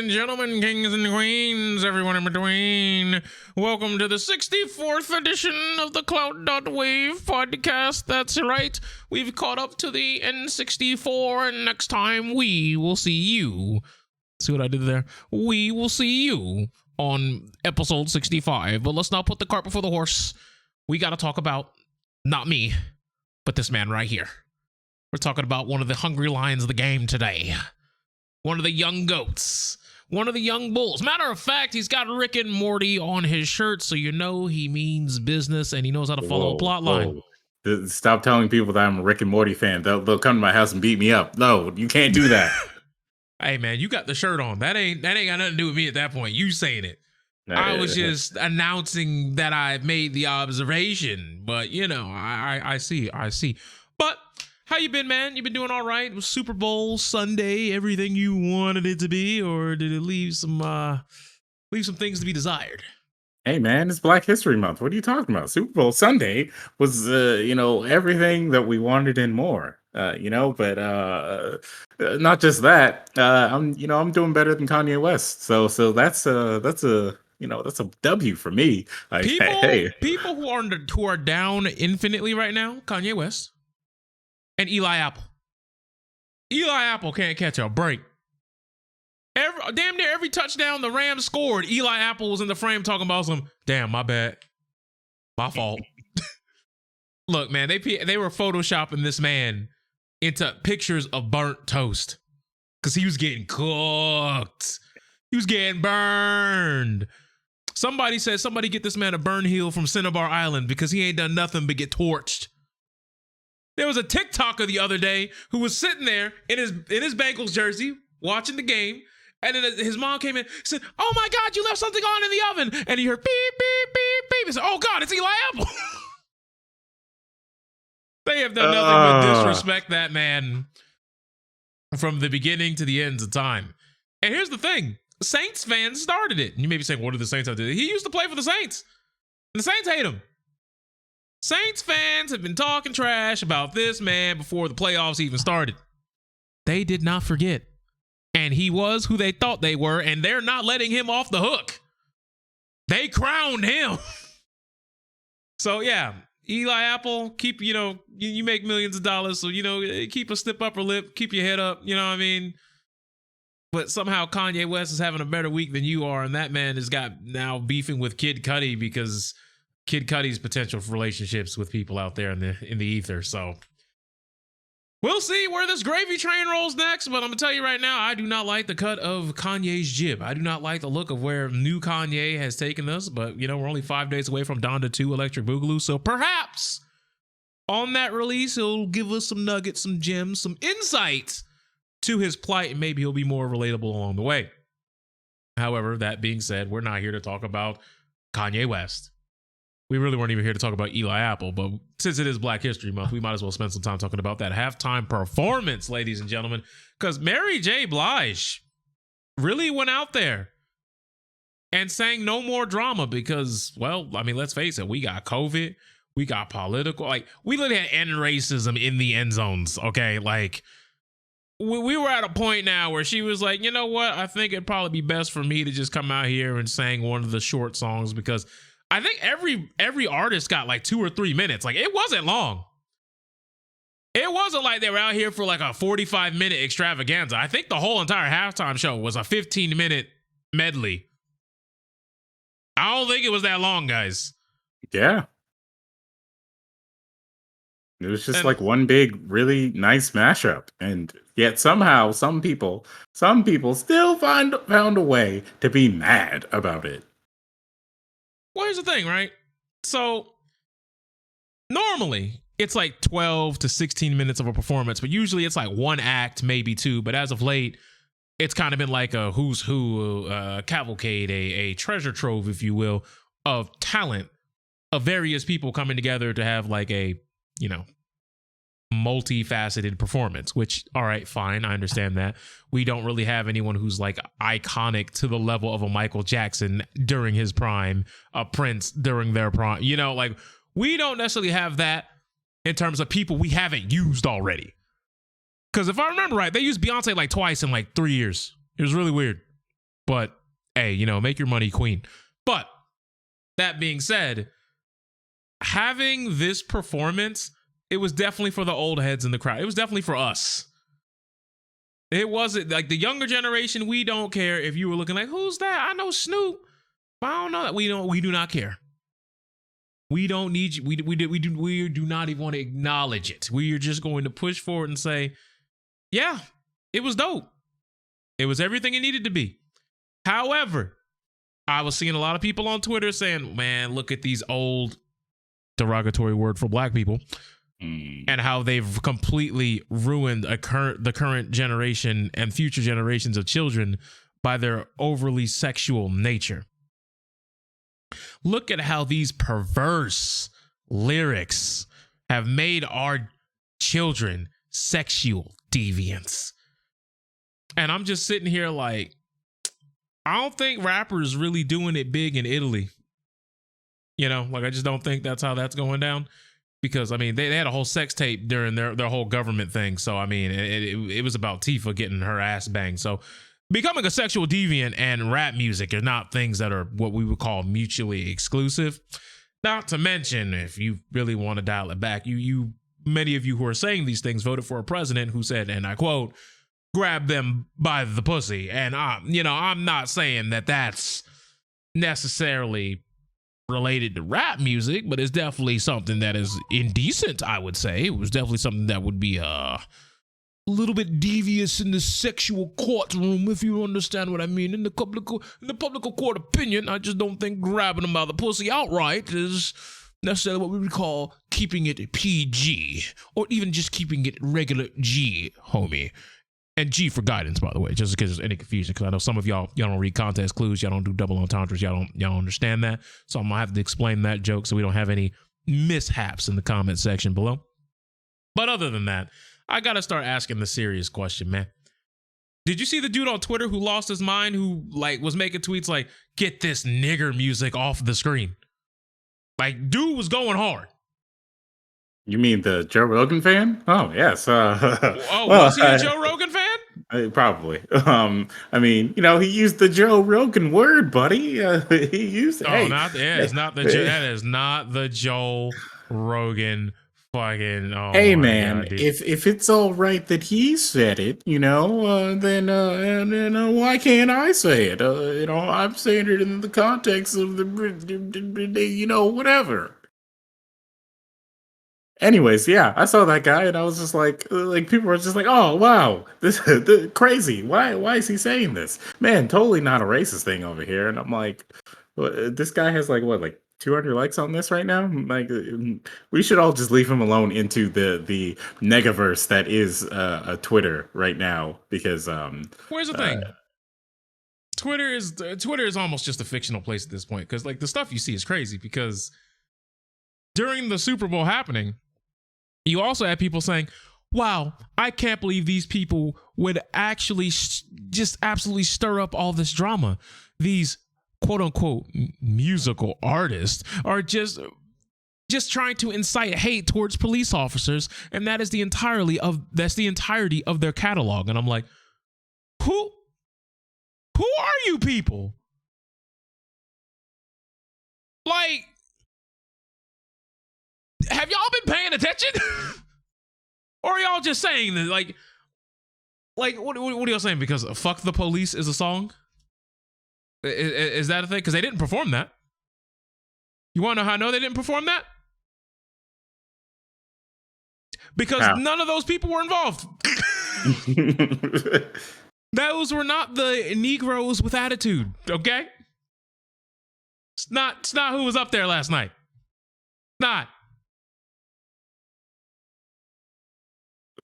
and gentlemen, kings and queens, everyone in between. Welcome to the 64th edition of the Clout.Wav podcast. That's right. We've caught up to the N64, and next time we will see you. See what I did there? We will see you on episode 65. But let's not put the cart before the horse. We got to talk about, not me, but this man right here. We're talking about one of the hungry lions of the game today. One of the young goats. One of the young bulls. Matter of fact, he's got Rick and Morty on his shirt, so you know he means business and he knows how to follow a plot line. Stop telling people that I'm a Rick and Morty fan. They'll come to my house and beat me up. No, you can't do that. Hey man, you got the shirt on. That ain't got nothing to do with me at that point. You saying it. I was just announcing that I made the observation, but you know, I see. But how you been, man? You been doing all right? It was Super Bowl Sunday, everything you wanted it to be, or did it leave some things to be desired? Hey man, it's Black History Month. What are you talking about? Super Bowl Sunday was everything that we wanted and more. But not just that. I'm doing better than Kanye West. So that's a W for me. Like, people who are down infinitely right now, Kanye West and Eli Apple. Eli Apple can't catch a break. Damn near every touchdown the Rams scored, Eli Apple was in the frame talking about damn, my bad. My fault. Look, man, they were photoshopping this man into pictures of burnt toast because he was getting cooked. He was getting burned. Somebody said, somebody get this man a burn heel from Cinnabar Island because he ain't done nothing but get torched. There was a TikToker the other day who was sitting there in his Bengals jersey watching the game, and then his mom came in and said, "Oh my God, you left something on in the oven." And he heard beep, beep, beep, beep. He said, "Oh God, it's Eli Apple." They have done nothing but disrespect that man from the beginning to the ends of time. And here's the thing. Saints fans started it. And you may be saying, what did the Saints have to do? He used to play for the Saints. And the Saints hate him. Saints fans have been talking trash about this man before the playoffs even started. They did not forget. And he was who they thought they were, and they're not letting him off the hook. They crowned him. So yeah, Eli Apple, keep, you make millions of dollars, so, keep a stiff upper lip, keep your head up, you know what I mean? But somehow Kanye West is having a better week than you are, and that man has got now beefing with Kid Cudi because Kid Cudi's potential for relationships with people out there in the ether. So we'll see where this gravy train rolls next, but I'm gonna tell you right now, I do not like the cut of Kanye's jib. I do not like the look of where new Kanye has taken us, but we're only 5 days away from Donda 2 Electric Boogaloo, so perhaps on that release, he'll give us some nuggets, some gems, some insight to his plight, and maybe he'll be more relatable along the way. However, that being said, we're not here to talk about Kanye West. We really weren't even here to talk about Eli Apple, but since it is Black History Month, we might as well spend some time talking about that halftime performance, ladies and gentlemen, because Mary J. Blige really went out there and sang no more drama because, let's face it, we got COVID, we got political, we literally had end racism in the end zones, okay? We were at a point now where she was like, you know what? I think it'd probably be best for me to just come out here and sing one of the short songs because I think every artist got 2 or 3 minutes. It wasn't long. It wasn't like they were out here for a 45-minute extravaganza. I think the whole entire halftime show was a 15-minute medley. I don't think it was that long, guys. Yeah. It was just one big, really nice mashup. And yet somehow some people still found a way to be mad about it. Well, here's the thing, right? So normally it's 12 to 16 minutes of a performance, but usually it's one act, maybe two. But as of late, it's kind of been like a who's who cavalcade, a treasure trove, if you will, of talent of various people coming together to have a multifaceted performance, which, all right, fine. I understand that. We don't really have anyone who's iconic to the level of a Michael Jackson during his prime, a Prince during their prime. We don't necessarily have that in terms of people we haven't used already. Because if I remember right, they used Beyonce twice in 3 years. It was really weird. But hey, you know, make your money, queen. But that being said, having this performance, it was definitely for the old heads in the crowd. It was definitely for us. It wasn't like the younger generation. We don't care if you were looking like, who's that? I know Snoop. I don't know that. We do not care. We don't need you. We do not even want to acknowledge it. We are just going to push forward and say, yeah, it was dope. It was everything it needed to be. However, I was seeing a lot of people on Twitter saying, man, look at these old, derogatory word for black people, and how they've completely ruined the current generation and future generations of children by their overly sexual nature. Look at how these perverse lyrics have made our children sexual deviants. And I'm just sitting here like, I don't think rappers really doing it big in Italy. You know, like I just don't think that's how that's going down. Because, I mean, they had a whole sex tape during their whole government thing. So, I mean, it was about Tifa getting her ass banged. So, becoming a sexual deviant and rap music are not things that are what we would call mutually exclusive. Not to mention, if you really want to dial it back, many of you who are saying these things voted for a president who said, and I quote, grab them by the pussy. And I'm not saying that that's necessarily related to rap music, but it's definitely something that is indecent, I would say. It was definitely something that would be a little bit devious in the sexual courtroom, if you understand what I mean. In the public court opinion, I just don't think grabbing them by the pussy outright is necessarily what we would call keeping it PG, or even just keeping it regular G, homie. And G for guidance, by the way, just in case there's any confusion, because I know some of y'all don't read context clues, y'all don't do double entendres, y'all don't understand that. So I'm gonna have to explain that joke so we don't have any mishaps in the comment section below. But other than that, I gotta start asking the serious question, man. Did you see the dude on Twitter who lost his mind, who like was making tweets like, "Get this nigger music off the screen"? Like, dude was going hard. You mean the Joe Rogan fan? Oh, yes. Was he a Joe Rogan fan? Probably. I mean, he used the Joe Rogan word, buddy. He used. That is not the Joe Rogan fucking. Oh, hey, man, God, if it's all right that he said it, then why can't I say it? I'm saying it in the context of the, whatever. Anyways, yeah, I saw that guy and I was just like people were just like, oh wow, this crazy. Why is he saying this? Man, totally not a racist thing over here. And I'm like, this guy has like 200 likes on this right now. Like, we should all just leave him alone into the negaverse that is Twitter right now, because here's the thing. Twitter is almost just a fictional place at this point, because like the stuff you see is crazy. Because during the Super Bowl happening, you also had people saying, wow, I can't believe these people would actually just absolutely stir up all this drama. These quote unquote musical artists are just trying to incite hate towards police officers. And that is the entirety of their catalog. And I'm like, who are you people? Like, have y'all been paying attention? Or are y'all just saying that, like what are y'all saying? Because "Fuck the Police" is a song? Is that a thing? Because they didn't perform that. You want to know how I know they didn't perform that? Because none of those people were involved. Those were not the Negroes with attitude, okay? It's not who was up there last night. Not.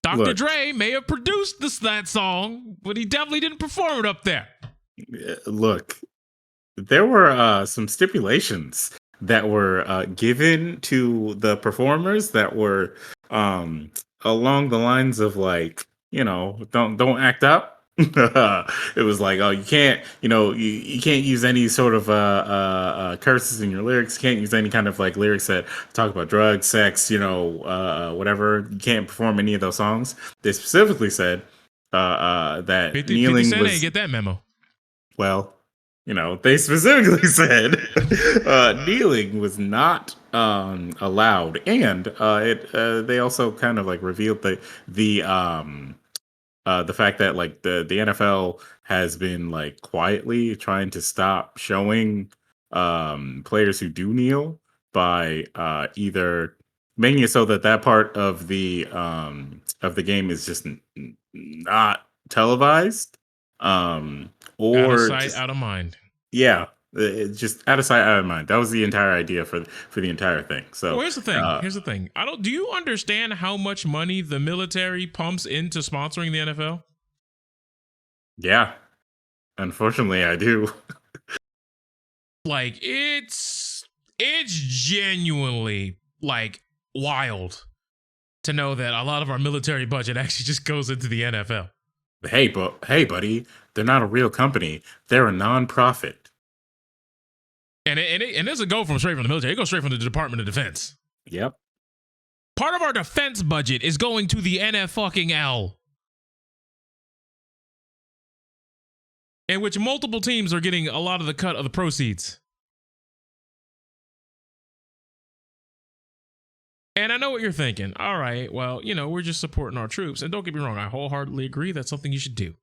Dr. Dre may have produced that song, but he definitely didn't perform it up there. Look, there were some stipulations that were given to the performers that were along the lines of like, don't act up. It was like, oh, you can't, you can't use any sort of curses in your lyrics. You can't use any kind of like lyrics that talk about drugs, sex, whatever. You can't perform any of those songs. They specifically said that 50 kneeling 50 Cent was. ain't get that memo. Well, they specifically said kneeling was not allowed, and they also kind of like revealed the fact that like the NFL has been like quietly trying to stop showing players who do kneel by either making it so that that part of the game is just not televised, Out of or sight, just out of mind. yeah, it's just out of sight, out of mind. That was the entire idea for the entire thing. Well, So here's the thing. uh, Here's the thing. Do you understand how much money the military pumps into sponsoring the NFL? yeah, unfortunately, I do. Like it's genuinely like wild to know that a lot of our military budget actually just goes into the NFL. Hey, buddy, they're not a real company. They're a non-profit. And it doesn't go from straight from the military. It goes straight from the Department of Defense. Yep. Part of our defense budget is going to the NFL, in which multiple teams are getting a lot of the cut of the proceeds. And I know what you're thinking. All right, well, we're just supporting our troops. And don't get me wrong, I wholeheartedly agree that's something you should do.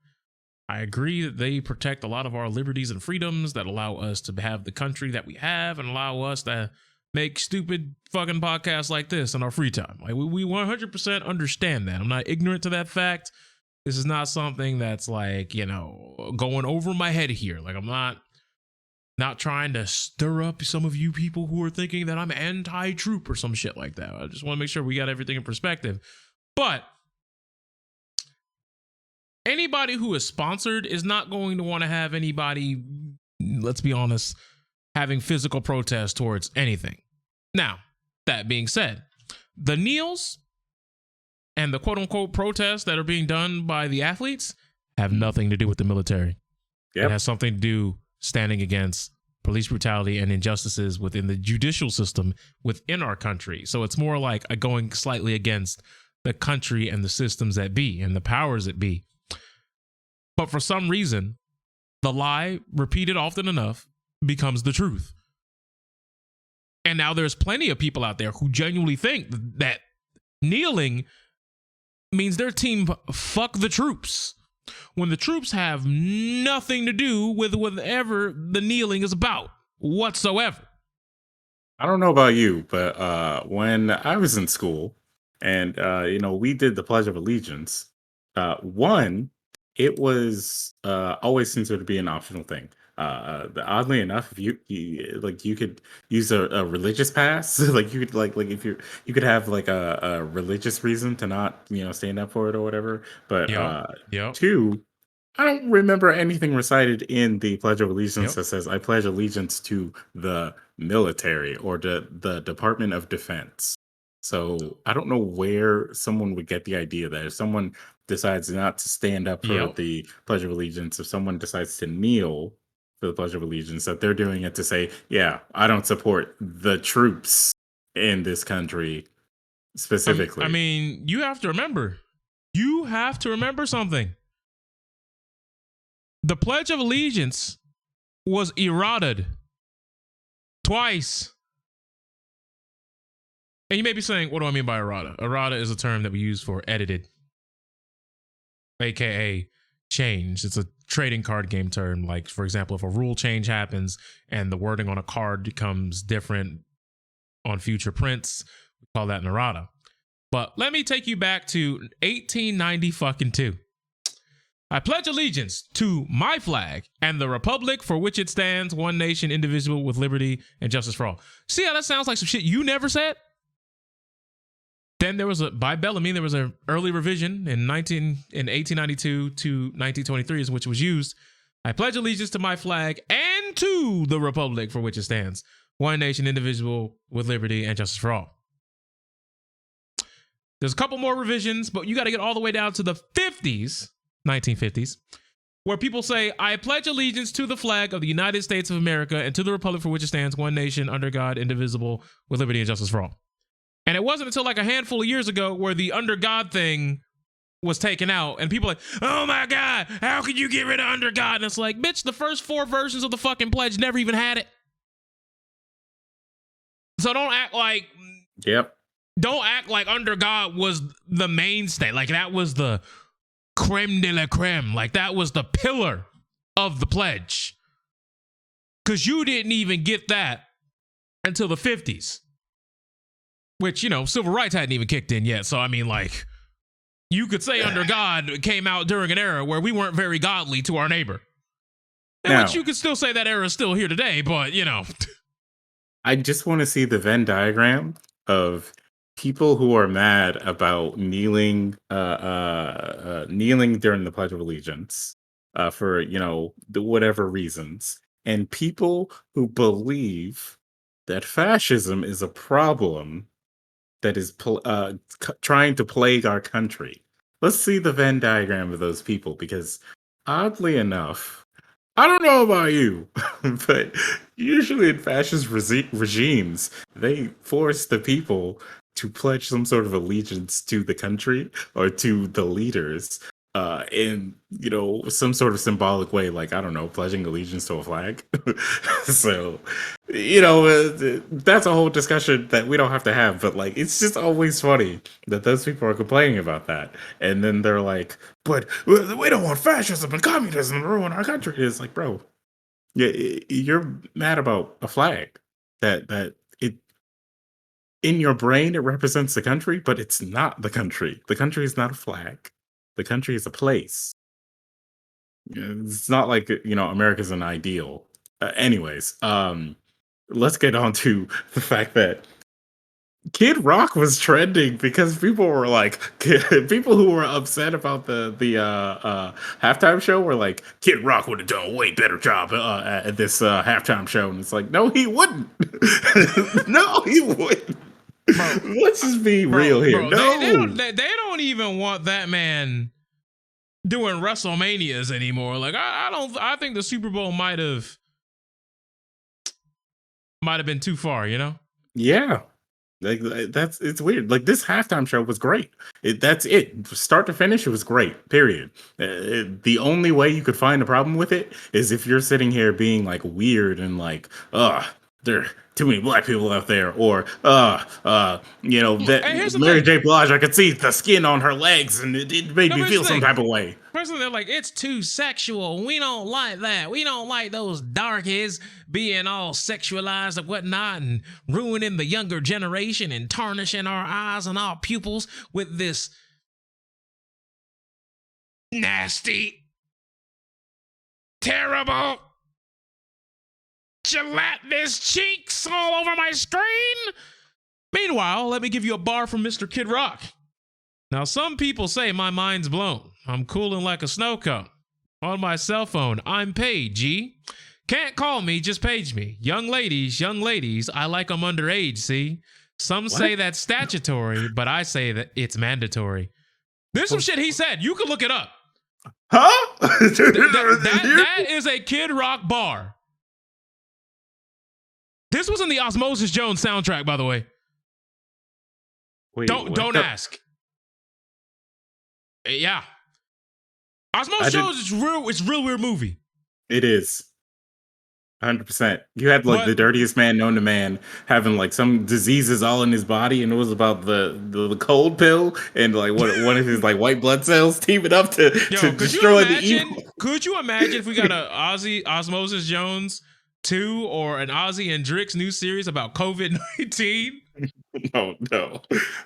I agree that they protect a lot of our liberties and freedoms that allow us to have the country that we have and allow us to make stupid fucking podcasts like this in our free time. Like we 100% understand that. I'm not ignorant to that fact. This is not something that's like, going over my head here. Like I'm not trying to stir up some of you people who are thinking that I'm anti-troop or some shit like that. I just want to make sure we got everything in perspective. But anybody who is sponsored is not going to want to have anybody, let's be honest, having physical protest towards anything. Now, that being said, the kneels and the quote-unquote protests that are being done by the athletes have nothing to do with the military. Yep. It has something to do standing against police brutality and injustices within the judicial system within our country. So it's more like a going slightly against the country and the systems that be and the powers that be. But for some reason, the lie repeated often enough becomes the truth. And now there's plenty of people out there who genuinely think that kneeling means their team fuck the troops, when the troops have nothing to do with whatever the kneeling is about whatsoever. I don't know about you, but when I was in school and we did the Pledge of Allegiance, one, it was always considered to be an optional thing. Oddly enough, if you could use a religious pass, like you could like if you could have like a religious reason to not stand up for it or whatever. But Yep. two, I don't remember anything recited in the Pledge of Allegiance Yep. that says I pledge allegiance to the military or the Department of Defense. So I don't know where someone would get the idea that if someone decides not to stand up for Yep. the Pledge of Allegiance, if someone decides to kneel for the Pledge of Allegiance, that they're doing it to say, yeah, I don't support the troops in this country specifically. I mean, you have to remember something. The Pledge of Allegiance was errated twice. And you may be saying, what do I mean by errata? Errata is a term that we use for edited, aka change. It's a trading card game term. Like, for example, if a rule change happens and the wording on a card becomes different on future prints, we call that an errata. But let me take you back to 1892. I pledge allegiance to my flag and the republic for which it stands, one nation, indivisible, with liberty and justice for all. See how that sounds like some shit you never said? Then there was by Bellamy, there was an early revision in 1892 to 1923, which was used. I pledge allegiance to my flag and to the republic for which it stands, one nation, indivisible, with liberty and justice for all. There's a couple more revisions, but you got to get all the way down to the 1950s, where people say, I pledge allegiance to the flag of the United States of America and to the republic for which it stands, one nation, under God, indivisible, with liberty and justice for all. And it wasn't until like a handful of years ago where the under God thing was taken out, and people are like, oh my God, how could you get rid of Under God? And it's like, bitch, the first 4 versions of the fucking pledge never even had it. So don't act like Under God was the mainstay. Like that was the creme de la creme. Like that was the pillar of the pledge. Because you didn't even get that until the 50s. Which, you know, civil rights hadn't even kicked in yet. So, I mean, like, you could say Under God came out during an era where we weren't very godly to our neighbor. And which you could still say that era is still here today, but, you know. I just want to see the Venn diagram of people who are mad about kneeling during the Pledge of Allegiance for, you know, whatever reasons, and people who believe that fascism is a problem that is trying to plague our country. Let's see the Venn diagram of those people, because oddly enough, I don't know about you, but usually in fascist regimes, they force the people to pledge some sort of allegiance to the country or to the leaders in, you know, some sort of symbolic way, like, I don't know, pledging allegiance to a flag. So, you know, that's a whole discussion that we don't have to have, but like, it's just always funny that those people are complaining about that. And then they're like, but we don't want fascism and communism to ruin our country. It's like, bro, you're mad about a flag that it, in your brain, it represents the country, but it's not the country. The country is not a flag. The country is a place. It's not like, you know, America's an ideal. Anyways, let's get on to the fact that Kid Rock was trending because people were like, people who were upset about the halftime show were like, Kid Rock would have done a way better job at this halftime show, and it's like, no, he wouldn't. No, he wouldn't. Bro, let's just be real here. No, they don't even want that man doing WrestleManias anymore. Like I think the Super Bowl might have been too far, you know? Yeah. Like it's weird. Like this halftime show was great. That's it. Start to finish, it was great. Period. The only way you could find a problem with it is if you're sitting here being like weird and like, there are too many black people out there, or you know, that Mary J. Blige, I could see the skin on her legs and it made me feel some type of way. Personally, they're like, it's too sexual. We don't like that. We don't like those darkies being all sexualized and whatnot and ruining the younger generation and tarnishing our eyes and our pupils with this nasty, terrible, gelatinous cheeks all over my screen. Meanwhile, let me give you a bar from Mr. Kid Rock. Now, some people say my mind's blown. I'm cooling like a snow cone. On my cell phone, I'm paid, G. Can't call me, just page me. Young ladies, I like them underage, see? Some say that's statutory, but I say that it's mandatory. There's some shit he said. You can look it up. Huh? That is a Kid Rock bar. This was in the Osmosis Jones soundtrack, by the way. Wait, don't ask. Yeah. Osmosis Jones is real. It's a real weird movie. It is. 100%. You had like the dirtiest man known to man having like some diseases all in his body, and it was about the cold pill and like one of his like white blood cells teaming up to destroy the evil. Could you imagine if we got a Osmosis Jones 2 or an Ozzy and Drix new series about COVID-19? No,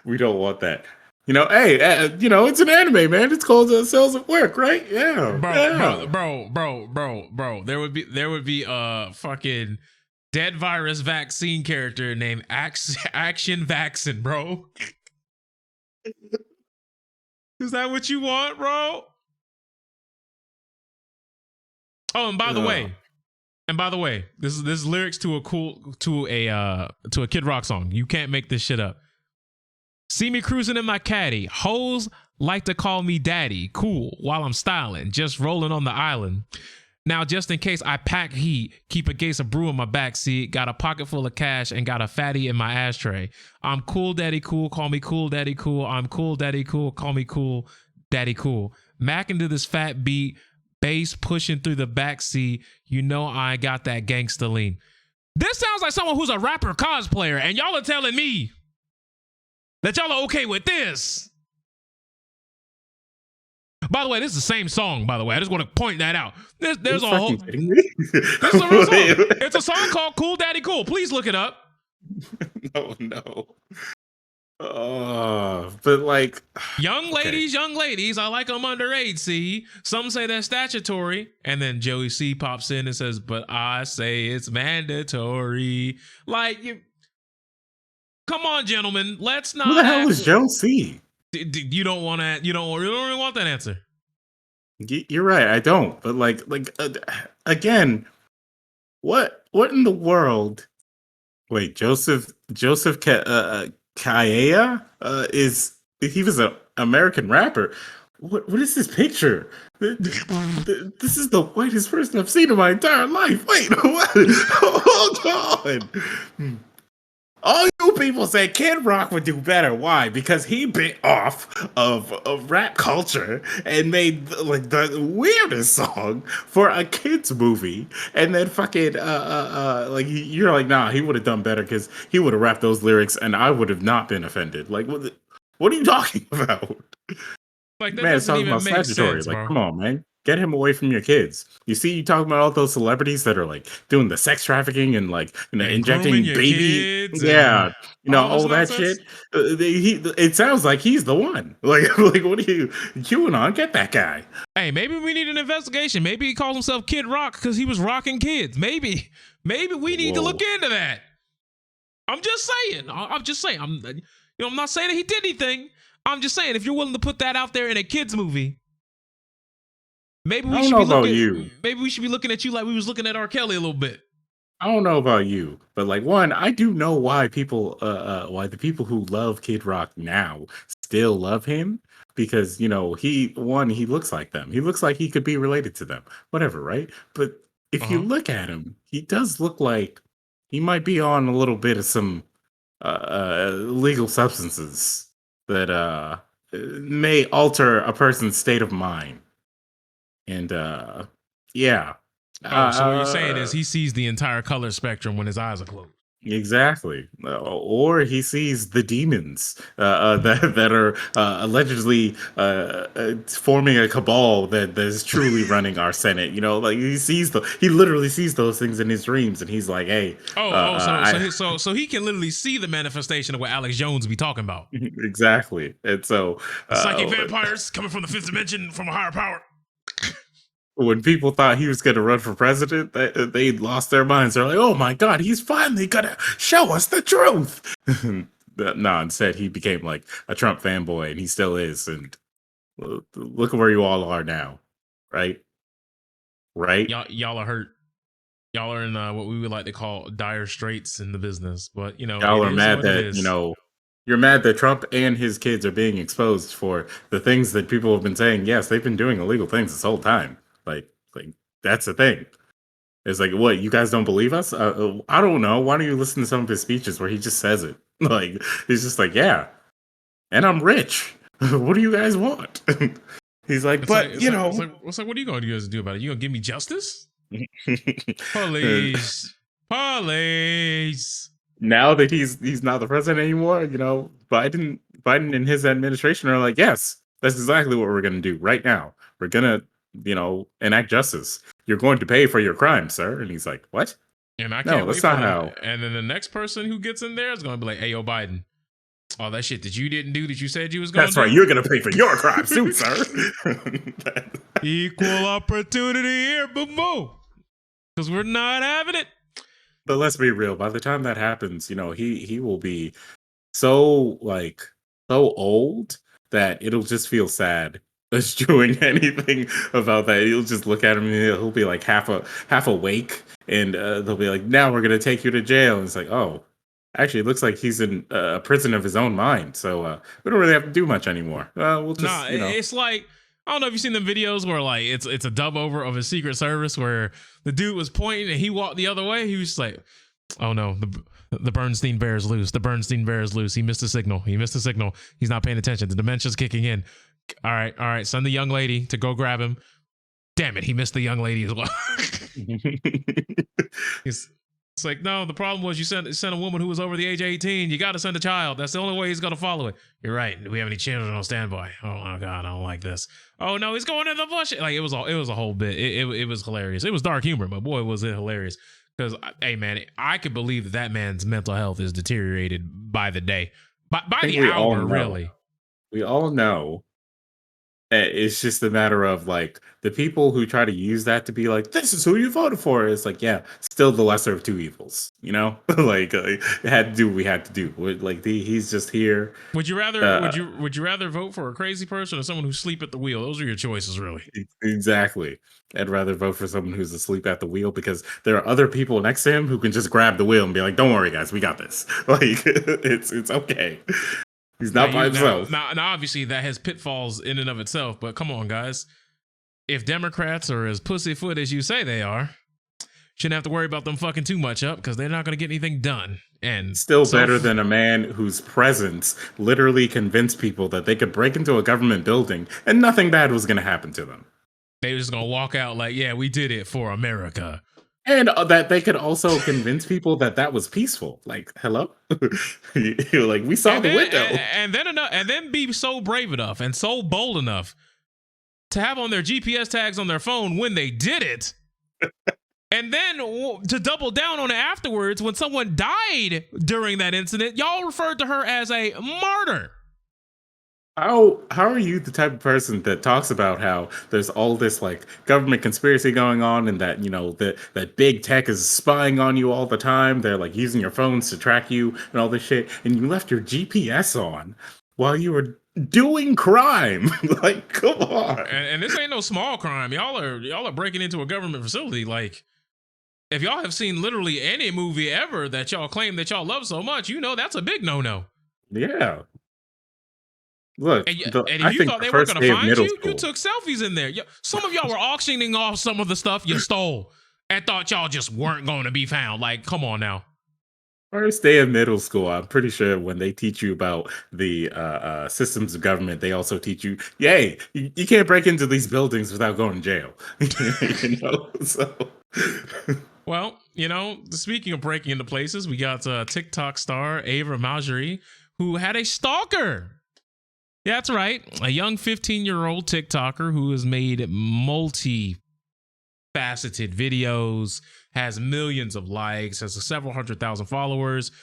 we don't want that. You know, hey, you know, it's an anime, man. It's called Cells at Work, right? Yeah, bro. There would be a fucking dead virus vaccine character named Action Vaccine, bro. Is that what you want, bro? Oh, and by the way, this is lyrics to a Kid Rock song. You can't make this shit up. See me cruising in my caddy. Hoes like to call me daddy. Cool, while I'm styling, just rolling on the island. Now, just in case I pack heat, keep a case of brew in my backseat, got a pocket full of cash, and got a fatty in my ashtray. I'm cool, daddy, cool. Call me cool, daddy, cool. I'm cool, daddy, cool. Call me cool, Daddy Cool. Mac into this fat beat, bass pushing through the backseat. You know I got that gangsta lean. This sounds like someone who's a rapper cosplayer, and y'all are telling me that y'all are okay with this. By the way, this is the same song, by the way. I just want to point that out. There's a whole... This is a real song. It's a song called Cool Daddy Cool. Please look it up. No. But like... Young ladies, I like them underage, see? Some say that's statutory. And then Joey C pops in and says, but I say it's mandatory. Like, come on, gentlemen. Let's not... Who the hell is Joe C? You don't really want that answer. You're right. I don't. But again, what in the world? Wait, Joseph Kaaya he was an American rapper. What is this picture? This is the whitest person I've seen in my entire life. Wait, what? Hold on. All you people say Kid Rock would do better. Why? Because he bit off of rap culture and made like the weirdest song for a kids movie, and then fucking like you're like, nah, he would have done better because he would have rapped those lyrics, and I would have not been offended. Like, what are you talking about? Like, that man, it's talking about statutory. Like, come on, man. Get him away from your kids. You see, you talking about all those celebrities that are like doing the sex trafficking and like injecting baby, all that shit. It sounds like he's the one. Like what are you queuing on? Get that guy. Hey, maybe we need an investigation. Maybe he calls himself Kid Rock because he was rocking kids. Maybe we need to look into that. I'm just saying. I'm not saying that he did anything. I'm just saying if you're willing to put that out there in a kids movie. Maybe we should be looking at you like we was looking at R. Kelly a little bit. I don't know about you, but like one, I do know why why the people who love Kid Rock now still love him, because he looks like them. He looks like he could be related to them. Whatever, right? But if you look at him, he does look like he might be on a little bit of some illegal substances that may alter a person's state of mind. And yeah. So what you're saying is he sees the entire color spectrum when his eyes are closed. Exactly. Or he sees the demons that are allegedly forming a cabal that is truly running our Senate. Like he literally sees those things in his dreams, and he's like, hey. So he can literally see the manifestation of what Alex Jones be talking about. Exactly. And so psychic vampires coming from the fifth dimension from a higher power. When people thought he was going to run for president, they lost their minds. They're like, oh my God, he's finally going to show us the truth. No, instead he became like a Trump fanboy, and he still is. And look at where you all are now, right? Right? Y'all are hurt. Y'all are in what we would like to call dire straits in the business. But, y'all are mad that, you're mad that Trump and his kids are being exposed for the things that people have been saying. Yes, they've been doing illegal things this whole time. Like that's the thing. It's like, what, you guys don't believe us? I don't know. Why don't you listen to some of his speeches where he just says it? Like, he's just like, yeah, and I'm rich. What do you guys want? He's like, what are you going to do about it? You going to give me justice? Police. Now that he's not the president anymore, Biden and his administration are like, yes, that's exactly what we're going to do right now. We're going to enact justice. You're going to pay for your crime, sir. And he's like, what? And I can't wait for that. And then the next person who gets in there is going to be like, hey, yo, Biden, all that shit that you didn't do that you said you was going to do. That's right. You're going to pay for your crime soon, sir. Equal opportunity here, boom. Because we're not having it. But let's be real. By the time that happens, he will be so old that it'll just feel sad as doing anything about that. He'll just look at him and he'll be like half awake, and they'll be like, now we're gonna take you to jail. And it's like, oh, actually it looks like he's in a prison of his own mind, so we don't really have to do much anymore. We'll just it's like, I don't know if you've seen the videos where like it's a dub over of a Secret Service where the dude was pointing and he walked the other way. He was just like, oh no, the Bernstein bear is loose. The Bernstein bear is loose. He missed a signal. He's not paying attention. The dementia's kicking in. All right. Send the young lady to go grab him. Damn it, he missed the young lady as well. It's like, no, the problem was you sent a woman who was over the age of 18. You got to send a child. That's the only way he's going to follow it. You're right. Do we have any children on standby? Oh my God, I don't like this. Oh no, he's going in the bush. Like it was a whole bit. It was hilarious. It was dark humor, but boy, was it hilarious. Because, hey man, I could believe that man's mental health is deteriorated by the day, by the hour, really. We all know. It's just a matter of like the people who try to use that to be like, this is who you voted for. It's like, yeah, still the lesser of two evils, you know? Like it had to do what we had to do. Like he's just here. Would you rather would you rather vote for a crazy person or someone who's asleep at the wheel? Those are your choices, really. Exactly. I'd rather vote for someone who's asleep at the wheel because there are other people next to him who can just grab the wheel and be like, don't worry, guys, we got this. Like it's okay. He's not by himself. Now, obviously, that has pitfalls in and of itself, but come on, guys. If Democrats are as pussyfoot as you say they are, shouldn't have to worry about them fucking too much up because they're not going to get anything done. And still better than a man whose presence literally convinced people that they could break into a government building and nothing bad was going to happen to them. They were just going to walk out like, yeah, we did it for America. And that they could also convince people that was peaceful. Like, hello? You're like, we saw the window. And then be so brave enough and so bold enough to have on their GPS tags on their phone when they did it. And then to double down on it afterwards when someone died during that incident, y'all referred to her as a martyr. How are you the type of person that talks about how there's all this like government conspiracy going on and that, you know, that big tech is spying on you all the time? They're like using your phones to track you and all this shit. And you left your GPS on while you were doing crime. Like, come on. And this ain't no small crime. Y'all are breaking into a government facility. Like, if y'all have seen literally any movie ever that y'all claim that y'all love so much, you know that's a big no-no. Yeah. Look, and if you thought they weren't going to find you, you took selfies in there. Some of y'all were auctioning off some of the stuff you stole and thought y'all just weren't going to be found. Like, come on now. First day of middle school, I'm pretty sure when they teach you about the systems of government, they also teach you, yay, you can't break into these buildings without going to jail. You know, so... Well, you know, speaking of breaking into places, we got TikTok star Ava Marjorie, who had a stalker. Yeah, that's right. A young 15-year-old TikToker who has made multi-faceted videos, has millions of likes, has several 100,000 followers,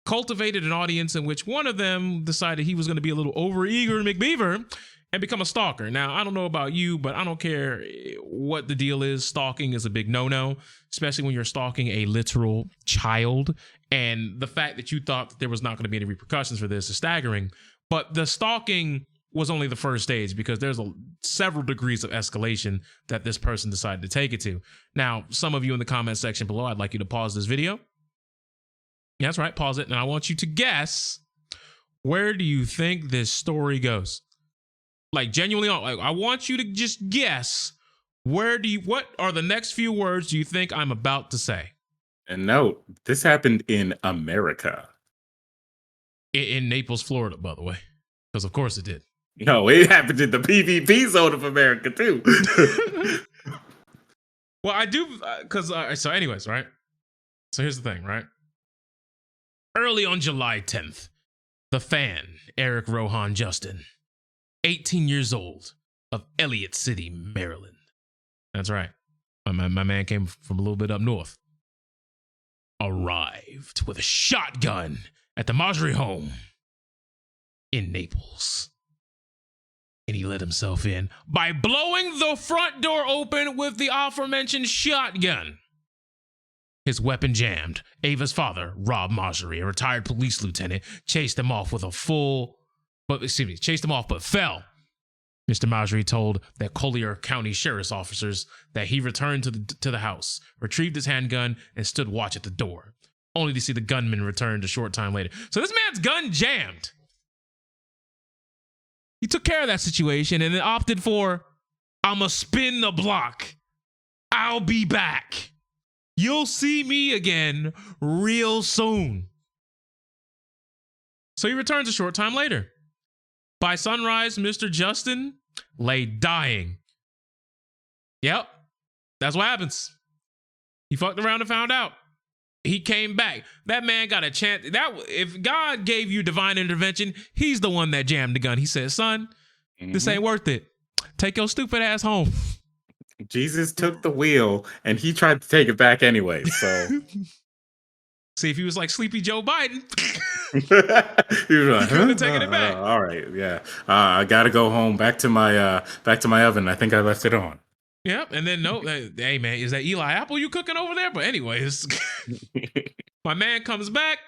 cultivated an audience in which one of them decided he was going to be a little overeager McBeaver and become a stalker. Now, I don't know about you, but I don't care what the deal is. Stalking is a big no-no, especially when you're stalking a literal child. And the fact that you thought that there was not going to be any repercussions for this is staggering. But the stalking was only the first stage because there's several degrees of escalation that this person decided to take it to. Now, some of you in the comment section below, I'd like you to pause this video. Yeah, that's right, pause it. And I want you to guess, where do you think this story goes? Like, genuinely, like, I want you to just guess, what are the next few words do you think I'm about to say? And note, this happened in America. In Naples, Florida, by the way, because of course it did. No, it happened in the PvP zone of America too. Well, I do, because so anyways, right? So here's the thing, right? Early on July 10th, the fan, Eric Rohan Justin, 18 years old, of Elliott City, Maryland. That's right. My man came from a little bit up north. Arrived with a shotgun at the Marjorie home in Naples. And he let himself in by blowing the front door open with the aforementioned shotgun. His weapon jammed. Ava's father, Rob Marjorie, a retired police lieutenant, chased him off but fell. Mr. Marjorie told the Collier County Sheriff's officers that he returned to the house, retrieved his handgun, and stood watch at the door, only to see the gunman return a short time later. So this man's gun jammed. He took care of that situation and then opted for, I'ma spin the block. I'll be back. You'll see me again real soon. So he returns a short time later. By sunrise, Mr. Justin lay dying. Yep, that's what happens. He fucked around and found out. He came back. That man got a chance. If God gave you divine intervention, he's the one that jammed the gun. He said, son, this ain't worth it. Take your stupid ass home. Jesus took the wheel and he tried to take it back anyway. So see, if he was like Sleepy Joe Biden, he was like, he could have taken it back. All right, yeah. I gotta go home. Back to my oven. I think I left it on. Yep, and then no, hey man, is that Eli Apple you cooking over there? But anyways, my man comes back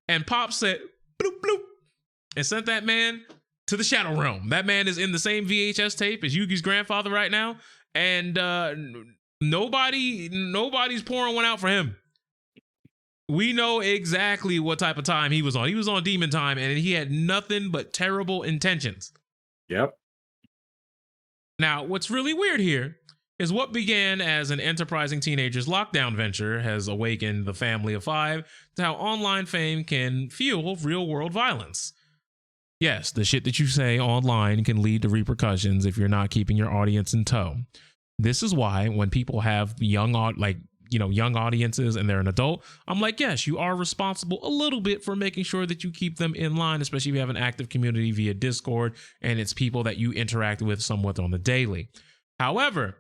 and Pop said bloop bloop and sent that man to the Shadow Realm. That man is in the same VHS tape as Yugi's grandfather right now, and nobody's pouring one out for him. We know exactly what type of time he was on. He was on demon time, and he had nothing but terrible intentions. Yep. Now, what's really weird here is what began as an enterprising teenager's lockdown venture has awakened the family of 5 to how online fame can fuel real-world violence. Yes, the shit that you say online can lead to repercussions if you're not keeping your audience in tow. This is why when people have young audiences and they're an adult, I'm like, yes, you are responsible a little bit for making sure that you keep them in line, especially if you have an active community via Discord and it's people that you interact with somewhat on the daily. However,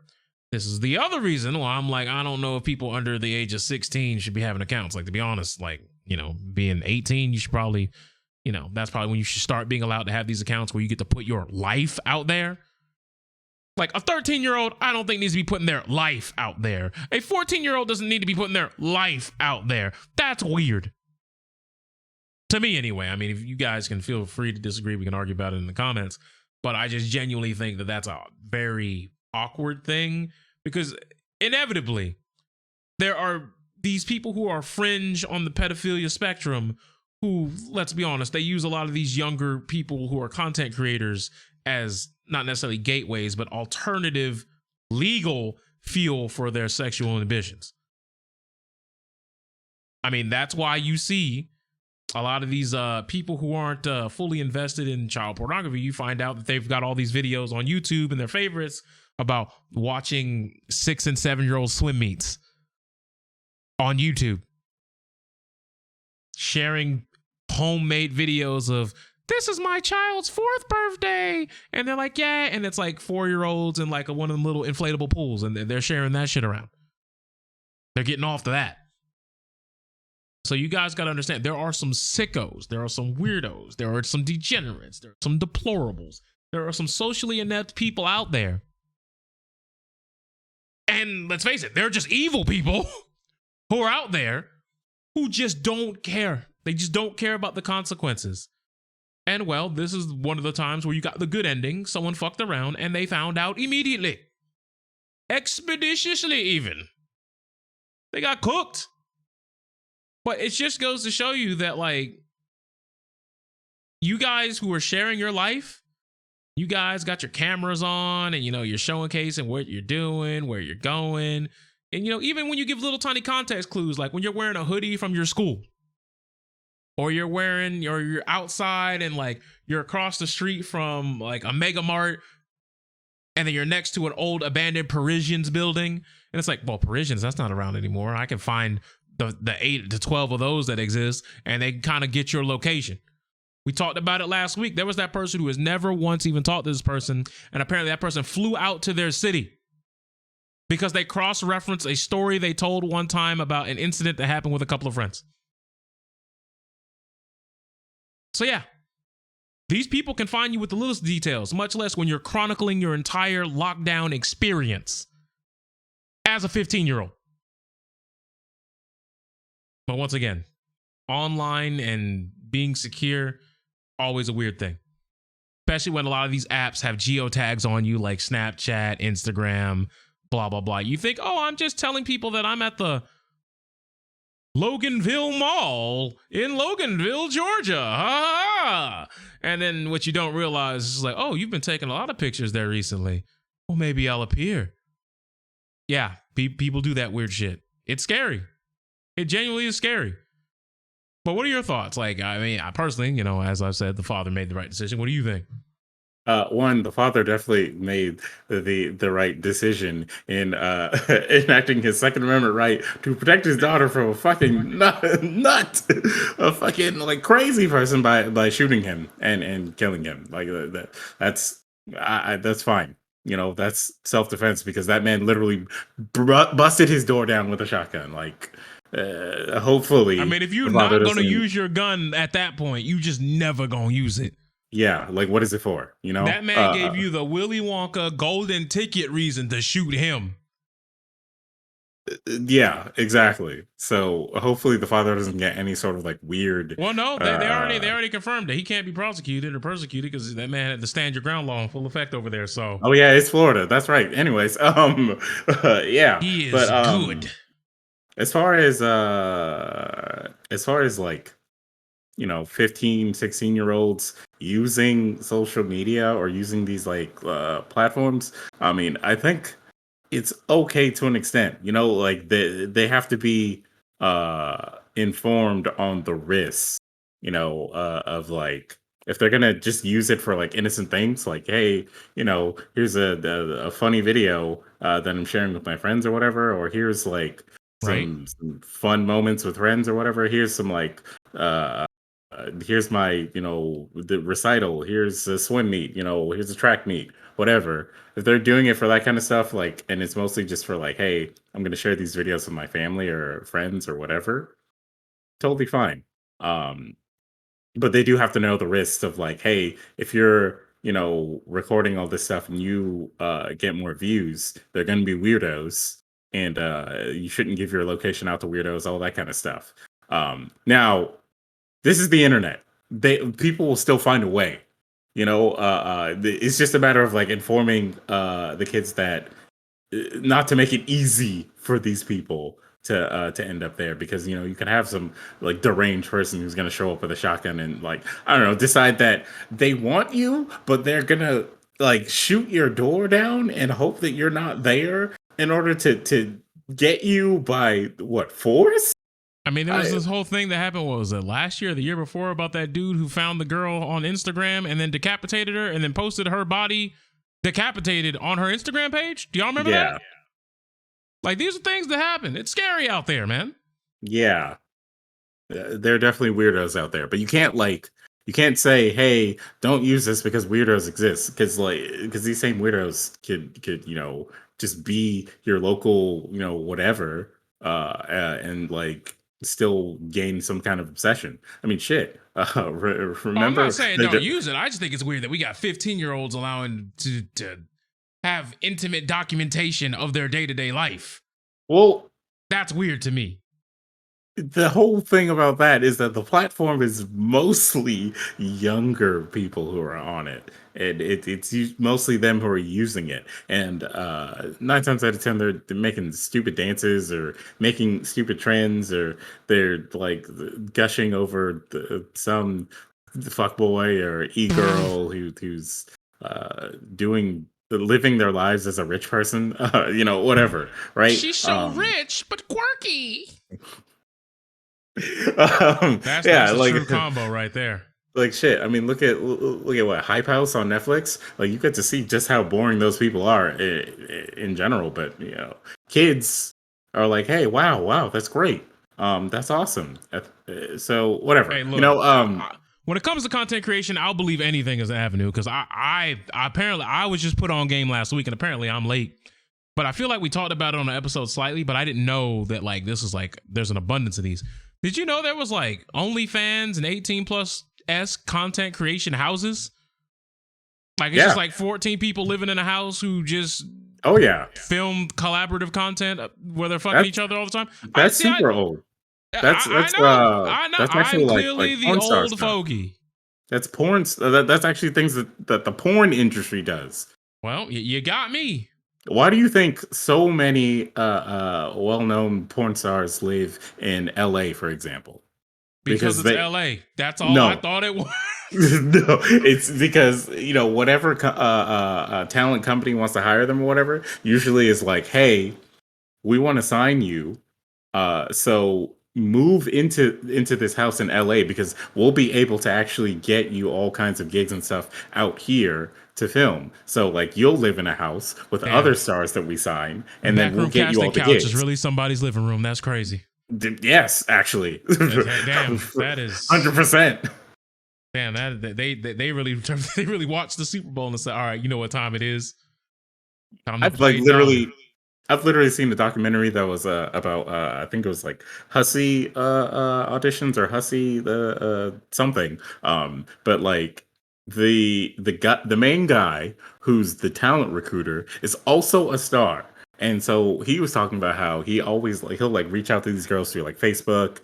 this is the other reason why I'm like, I don't know if people under the age of 16 should be having accounts. Like, to be honest, like, being 18, you should probably, that's probably when you should start being allowed to have these accounts where you get to put your life out there. Like a 13-year-old, I don't think needs to be putting their life out there. A 14-year-old doesn't need to be putting their life out there. That's weird. To me, anyway. I mean, if you guys can feel free to disagree, we can argue about it in the comments. But I just genuinely think that that's a very awkward thing, because inevitably there are these people who are fringe on the pedophilia spectrum who, let's be honest, they use a lot of these younger people who are content creators as not necessarily gateways, but alternative legal fuel for their sexual ambitions. I mean, that's why you see a lot of these people who aren't fully invested in child pornography. You find out that they've got all these videos on YouTube and their favorites about watching 6 and 7-year-old swim meets on YouTube, sharing homemade videos of, this is my child's 4th birthday. And they're like, yeah. And it's like 4-year-olds in like one of them little inflatable pools. And they're sharing that shit around. They're getting off to that. So you guys got to understand, there are some sickos. There are some weirdos. There are some degenerates. There are some deplorables. There are some socially inept people out there. And let's face it, they're just evil people who are out there who just don't care. They just don't care about the consequences. And well, this is one of the times where you got the good ending. Someone fucked around and they found out immediately. Expeditiously even. They got cooked. But it just goes to show you that, like, you guys who are sharing your life, you guys got your cameras on and, you're showcasing what you're doing, where you're going. And, even when you give little tiny context clues, like when you're wearing a hoodie from your school, or you're outside and like you're across the street from like a Mega Mart, and then you're next to an old abandoned Parisians building. And it's like, well, Parisians, that's not around anymore. I can find the 8 to 12 of those that exist, and they kind of get your location. We talked about it last week. There was that person who has never once even talked to this person, and apparently that person flew out to their city because they cross-referenced a story they told one time about an incident that happened with a couple of friends. So yeah, these people can find you with the littlest details, much less when you're chronicling your entire lockdown experience as a 15-year-old. But once again, online and being secure, always a weird thing. Especially when a lot of these apps have geotags on you, like Snapchat, Instagram, blah, blah, blah. You think, oh, I'm just telling people that I'm at the Loganville Mall in Loganville, Georgia. Ha! And then what you don't realize is like, oh, you've been taking a lot of pictures there recently. Well, maybe I'll appear. Yeah, people do that weird shit. It's scary. It genuinely is scary. But what are your thoughts? Like, I mean, I personally, as I've said, the father made the right decision. What do you think? One, the father definitely made the right decision in enacting his Second Amendment right to protect his daughter from a fucking nut, a fucking like crazy person by shooting him and killing him. Like that's that's fine. You know, that's self defense because that man literally busted his door down with a shotgun. Like, hopefully, I mean, if you're the father not gonna doesn't. use your gun at that point, you just never gonna use it. Yeah, like what is it for? You know, That man gave you the Willy Wonka golden ticket reason to shoot him. yeah, exactly. So hopefully the father doesn't get any sort of like weird. Well, no, they already confirmed that he can't be prosecuted or persecuted because that man had the stand your ground law in full effect over there. So, Oh yeah, it's Florida. That's right. Anyways, yeah, he but is good. as far as like, you know, 15, 16-year olds using social media or using these like platforms, I mean, I think it's okay to an extent. You know, like they have to be informed on the risks, you know, of like if they're gonna just use it for like innocent things, like hey, you know, here's a funny video that I'm sharing with my friends or whatever, or here's like Right. some fun moments with friends or whatever. Here's some like here's my, you know, the recital, here's a swim meet, you know, here's a track meet, whatever. If they're doing it for that kind of stuff, like, and it's mostly just for like, hey, I'm going to share these videos with my family or friends or whatever, totally fine. um but they do have to know the risks of like, hey, if you're, you know, recording all this stuff and you get more views, they're going to be weirdos, and you shouldn't give your location out to weirdos, all that kind of stuff. Now this is the internet. People will still find a way. You know, it's just a matter of like informing the kids that not to make it easy for these people to end up there, because you know you can have some like deranged person who's gonna show up with a shotgun and like, I don't know, decide that they want you, but they're gonna like shoot your door down and hope that you're not there in order to get you by what, force? I mean, there was this whole thing that happened. What was it, last year or the year before, about that dude who found the girl on Instagram and then decapitated her and then posted her body decapitated on her Instagram page? Do y'all remember that? Like, these are things that happen. It's scary out there, man. Yeah. There are definitely weirdos out there, but you can't say, "Hey, don't use this because weirdos exist," because these same weirdos could, you know, just be your local, you know, whatever, and like still gain some kind of obsession. I mean, shit. I'm Remember not saying don't use it. I just think it's weird that we got 15-year-olds allowing to have intimate documentation of their day-to-day life. Well, that's weird to me. The whole thing about that is that the platform is mostly younger people who are on it, and it's mostly them who are using it. And 9 times out of 10, they're making stupid dances or making stupid trends, or they're like gushing over some fuckboy or e-girl who's doing living their lives as a rich person, you know, whatever, right? She's so rich but quirky. That's a like, true combo right there. Like shit. I mean, look at what, Hype House on Netflix. Like you get to see just how boring those people are in general. But you know, kids are like, hey, wow, that's great. That's awesome. So whatever. Hey, look, you know, when it comes to content creation, I'll believe anything as an avenue, because I apparently I was just put on game last week and apparently I'm late. But I feel like we talked about it on the episode slightly, but I didn't know that like this was like there's an abundance of these. Did you know there was like OnlyFans and 18+ content creation houses? Like it's just like 14 people living in a house who just film collaborative content where they're fucking each other all the time. That's super old. That's I know. That's actually I'm clearly like the old fogey. That's porn. That's actually things that the porn industry does. Well, you got me. Why do you think so many well-known porn stars live in LA, for example? Because it's LA. That's all I thought it was. No, it's because, you know, whatever talent company wants to hire them or whatever, usually is like, hey, we want to sign you. So, you know, whatever move into this house in LA because we'll be able to actually get you all kinds of gigs and stuff out here to film. So like you'll live in a house with other Damn. stars that we sign, The and then we'll backroom get you all casting the couch is gigs. really somebody's living room. That's crazy. Yes, actually. Damn, that is 100%. damn. That they really they really watched the Super Bowl and said, "All right, you know what time it is? Time to I've like play dumb." I've literally seen the documentary that was about I think it was like Hussey auditions or Hussey the something. But like the main guy who's the talent recruiter is also a star. And so he was talking about how he always like he'll like reach out to these girls through like Facebook,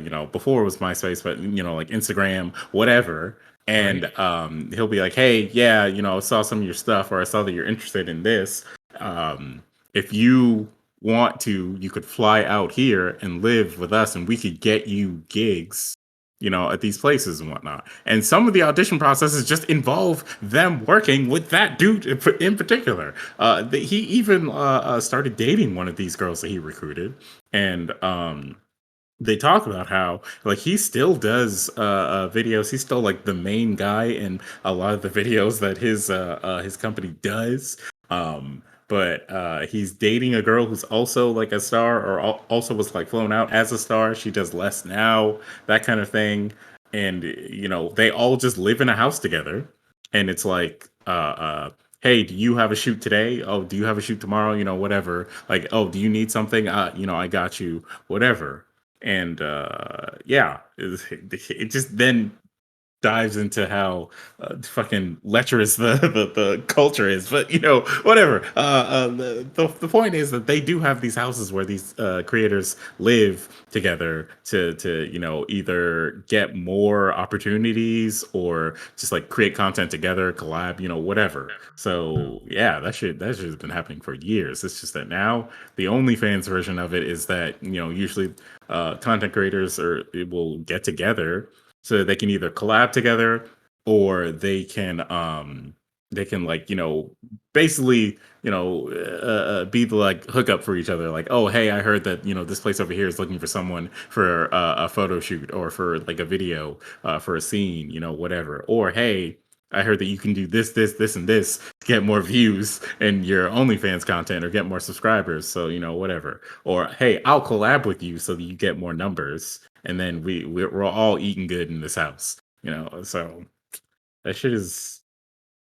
you know, before it was MySpace, but you know, like Instagram, whatever. Right. And he'll be like, "Hey, yeah, you know, I saw some of your stuff, or I saw that you're interested in this. Um, if you want to, you could fly out here and live with us, and we could get you gigs, you know, at these places and whatnot." And some of the audition processes just involve them working with that dude in particular. He even started dating one of these girls that he recruited, and they talk about how like he still does videos. He's still like the main guy in a lot of the videos that his company does. But he's dating a girl who's also like a star, or also was like flown out as a star. She does less now, that kind of thing. And you know, they all just live in a house together. And it's like, hey, do you have a shoot today? Oh, do you have a shoot tomorrow? You know, whatever. Like, oh, do you need something? You know, I got you, whatever. And yeah, it just then dives into how fucking lecherous the culture is. But you know, whatever. The point is that they do have these houses where these creators live together to you know either get more opportunities or just like create content together, collab, you know, whatever. So yeah, that shit has been happening for years. It's just that now the OnlyFans version of it is that you know usually content creators will get together so they can either collab together or they can like you know basically you know be the like hookup for each other, like, oh hey, I heard that you know this place over here is looking for someone for a photo shoot or for like a video for a scene, you know, whatever. Or hey, I heard that you can do this and this to get more views in your OnlyFans content or get more subscribers, so you know, whatever. Or hey, I'll collab with you so that you get more numbers, and then we're all eating good in this house, you know. So that shit is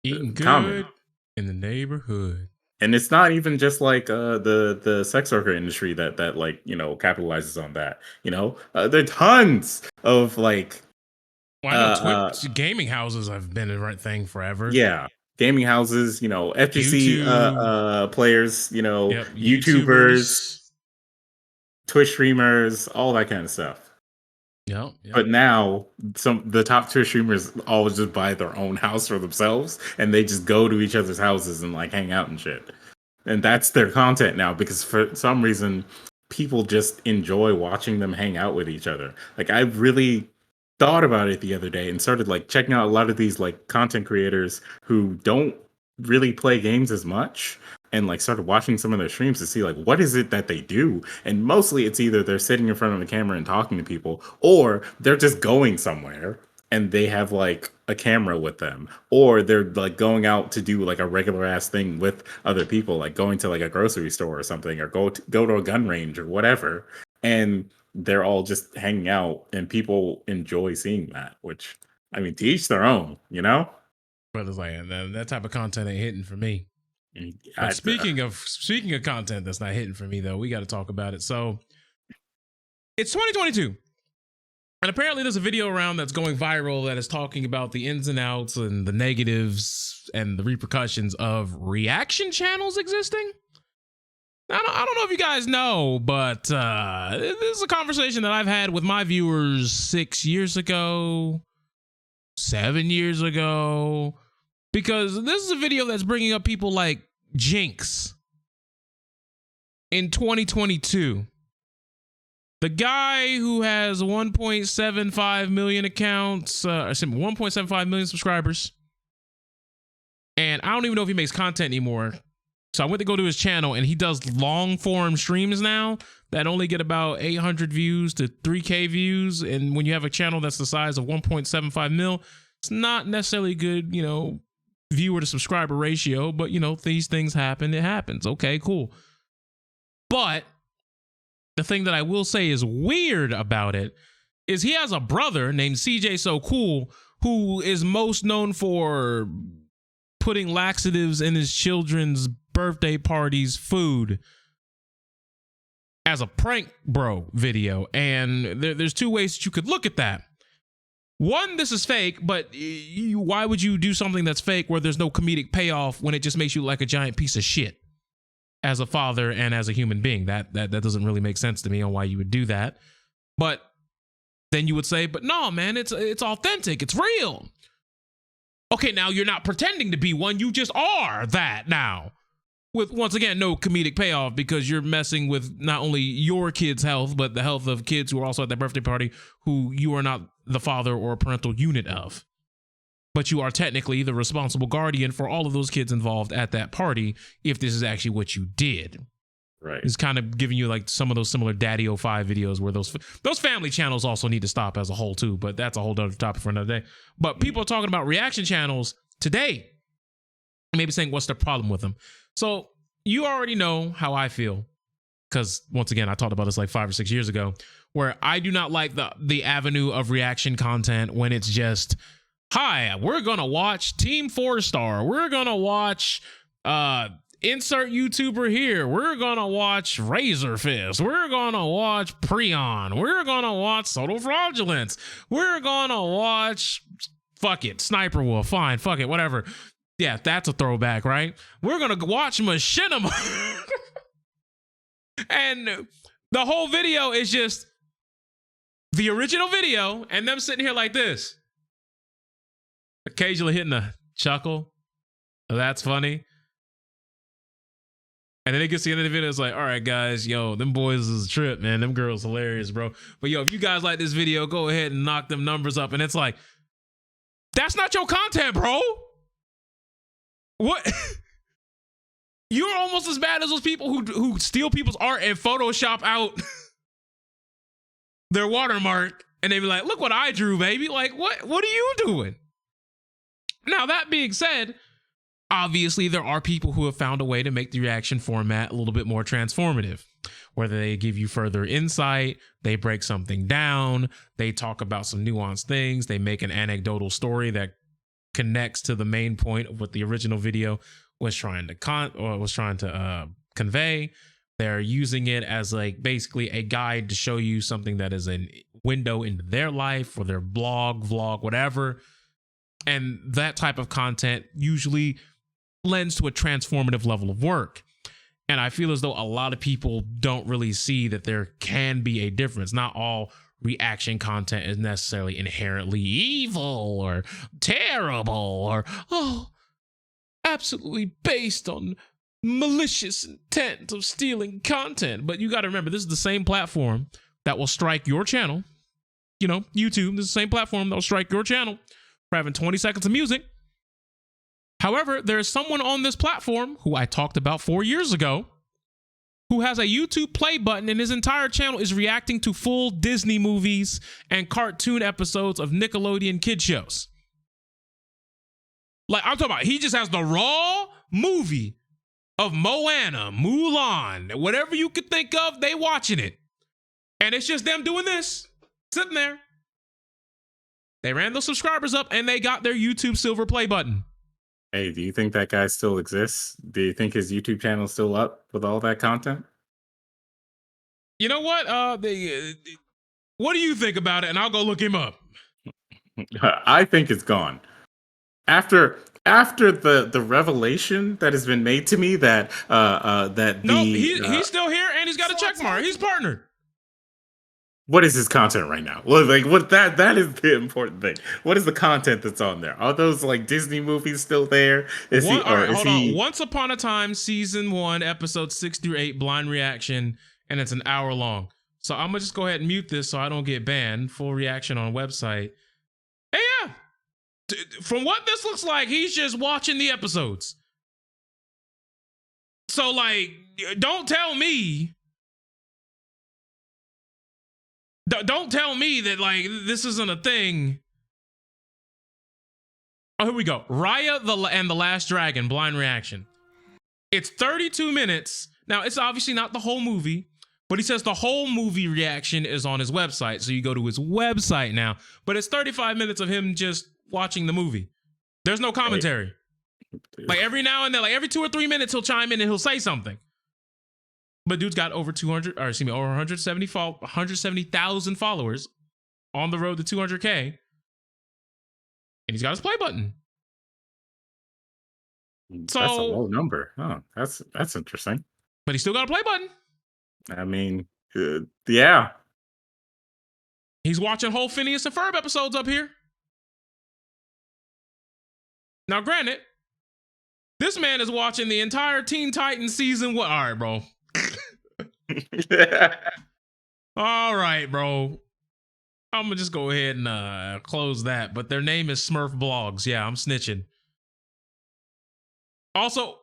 Eating common. good in the neighborhood. And it's not even just like the sex worker industry that like you know capitalizes on that, you know. There are tons of like Well, I know Twitch gaming houses have been a right thing forever. yeah, gaming houses, you know, FGC YouTube. players, you know, Yep. YouTubers, YouTubers. Twitch streamers, all that kind of stuff. Yep. Yep. But now some the top tier streamers always just buy their own house for themselves, and they just go to each other's houses and like hang out and shit. And that's their content now because for some reason people just enjoy watching them hang out with each other. Like I really thought about it the other day and started like checking out a lot of these like content creators who don't really play games as much, and like started watching some of their streams to see like what is it that they do. And mostly it's either they're sitting in front of a camera and talking to people, or they're just going somewhere and they have like a camera with them, or they're like going out to do like a regular ass thing with other people, like going to like a grocery store or something, or go to a gun range or whatever. And they're all just hanging out, and people enjoy seeing that, which I mean, to each their own, you know. But it's like that type of content ain't hitting for me. But speaking of content that's not hitting for me though, we got to talk about it. So it's 2022. And apparently there's a video around that's going viral that is talking about the ins and outs and the negatives and the repercussions of reaction channels existing. I don't know if you guys know, but this is a conversation that I've had with my viewers 6 years ago, 7 years ago, because this is a video that's bringing up people like Jinx in 2022. The guy who has 1.75 million accounts, 1.75 million subscribers. And I don't even know if he makes content anymore. So I went to go to his channel, and he does long form streams now that only get about 800 views to 3K views. And when you have a channel that's the size of 1.75 mil, it's not necessarily good, viewer to subscriber ratio, but these things happen. It happens. Okay, cool. But the thing that I will say is weird about it is he has a brother named CJ So Cool, who is most known for putting laxatives in his children's birthday parties' food as a prank bro video. And there's two ways that you could look at that. One, this is fake, but why would you do something that's fake where there's no comedic payoff when it just makes you look like a giant piece of shit as a father and as a human being? That doesn't really make sense to me on why you would do that. But then you would say, but no, man, it's authentic. It's real. Okay, now you're not pretending to be one. You just are that now. With, once again, no comedic payoff, because you're messing with not only your kids' health, but the health of kids who are also at that birthday party who you are not the father or parental unit of. But you are technically the responsible guardian for all of those kids involved at that party if this is actually what you did. Right. It's kind of giving you like some of those similar Daddy 05 videos where those family channels also need to stop as a whole too, but that's a whole other topic for another day. But people are talking about reaction channels today, maybe saying what's the problem with them. So you already know how I feel, because once again, I talked about this like 5 or 6 years ago, where I do not like the avenue of reaction content when it's just, hi, we're going to watch Team 4-Star. We're going to watch insert YouTuber here. We're going to watch Razor Fist. We're going to watch Preon. We're going to watch Total Fraudulence. We're going to watch, fuck it, Sniper Wolf. Fine, fuck it, whatever. Yeah, that's a throwback, right? We're going to watch Machinima. And the whole video is just the original video and them sitting here like this. Occasionally hitting a chuckle. Oh, that's funny. And then it gets to the end of the video, it's like, all right, guys, yo, them boys is a trip, man. Them girls hilarious, bro. But yo, if you guys like this video, go ahead and knock them numbers up. And it's like, that's not your content, bro. What? You're almost as bad as those people who steal people's art and Photoshop out their watermark. And they be like, look what I drew, baby. Like, what are you doing? Now, that being said, obviously, there are people who have found a way to make the reaction format a little bit more transformative, whether they give you further insight, they break something down, they talk about some nuanced things, they make an anecdotal story that connects to the main point of what the original video was trying to convey. They're using it as like basically a guide to show you something that is a window into their life or their blog, vlog, whatever. And that type of content usually lends to a transformative level of work. And I feel as though a lot of people don't really see that there can be a difference. Not all reaction content is necessarily inherently evil or terrible or, absolutely based on malicious intent of stealing content. But you got to remember, this is the same platform that will strike your channel. YouTube, this is the same platform that will strike your channel for having 20 seconds of music. However, there is someone on this platform who I talked about 4 years ago who has a YouTube play button, and his entire channel is reacting to full Disney movies and cartoon episodes of Nickelodeon kid shows. Like, I'm talking about, he just has the raw movie of Moana, Mulan, whatever you could think of, they watching it. And it's just them doing this, sitting there. They ran those subscribers up and they got their YouTube silver play button. Hey, do you think that guy still exists? Do you think his YouTube channel is still up with all that content? You know what? What do you think about it? And I'll go look him up. I think it's gone. After the revelation that has been made to me that he's still here and he's got a check mark. He's partnered. What is his content right now? Well, like what that is the important thing. What is the content that's on there? Are those like Disney movies still there? Hold on. Once Upon a Time, season 1, episodes 6 through 8, blind reaction, and it's an hour long. So I'm gonna just go ahead and mute this so I don't get banned. Full reaction on website. Hey, yeah. From what this looks like, he's just watching the episodes. So like, don't tell me that like this isn't a thing. Oh, here we go. Raya and the Last Dragon blind reaction. It's 32 minutes. Now, it's obviously not the whole movie, but he says the whole movie reaction is on his website. So you go to his website now, but it's 35 minutes of him just watching the movie. There's no commentary. Like every now and then, like every 2 or 3 minutes, he'll chime in and he'll say something. But dude's got over 170,000 followers on the road to 200K. And he's got his play button. So that's a low number. Oh, that's interesting. But he still got a play button. I mean, yeah. He's watching whole Phineas and Ferb episodes up here. Now, granted, this man is watching the entire Teen Titans season. What? All right, bro. All right, bro. I'm gonna just go ahead and close that. But their name is Smurf Blogs. Yeah, I'm snitching. Also,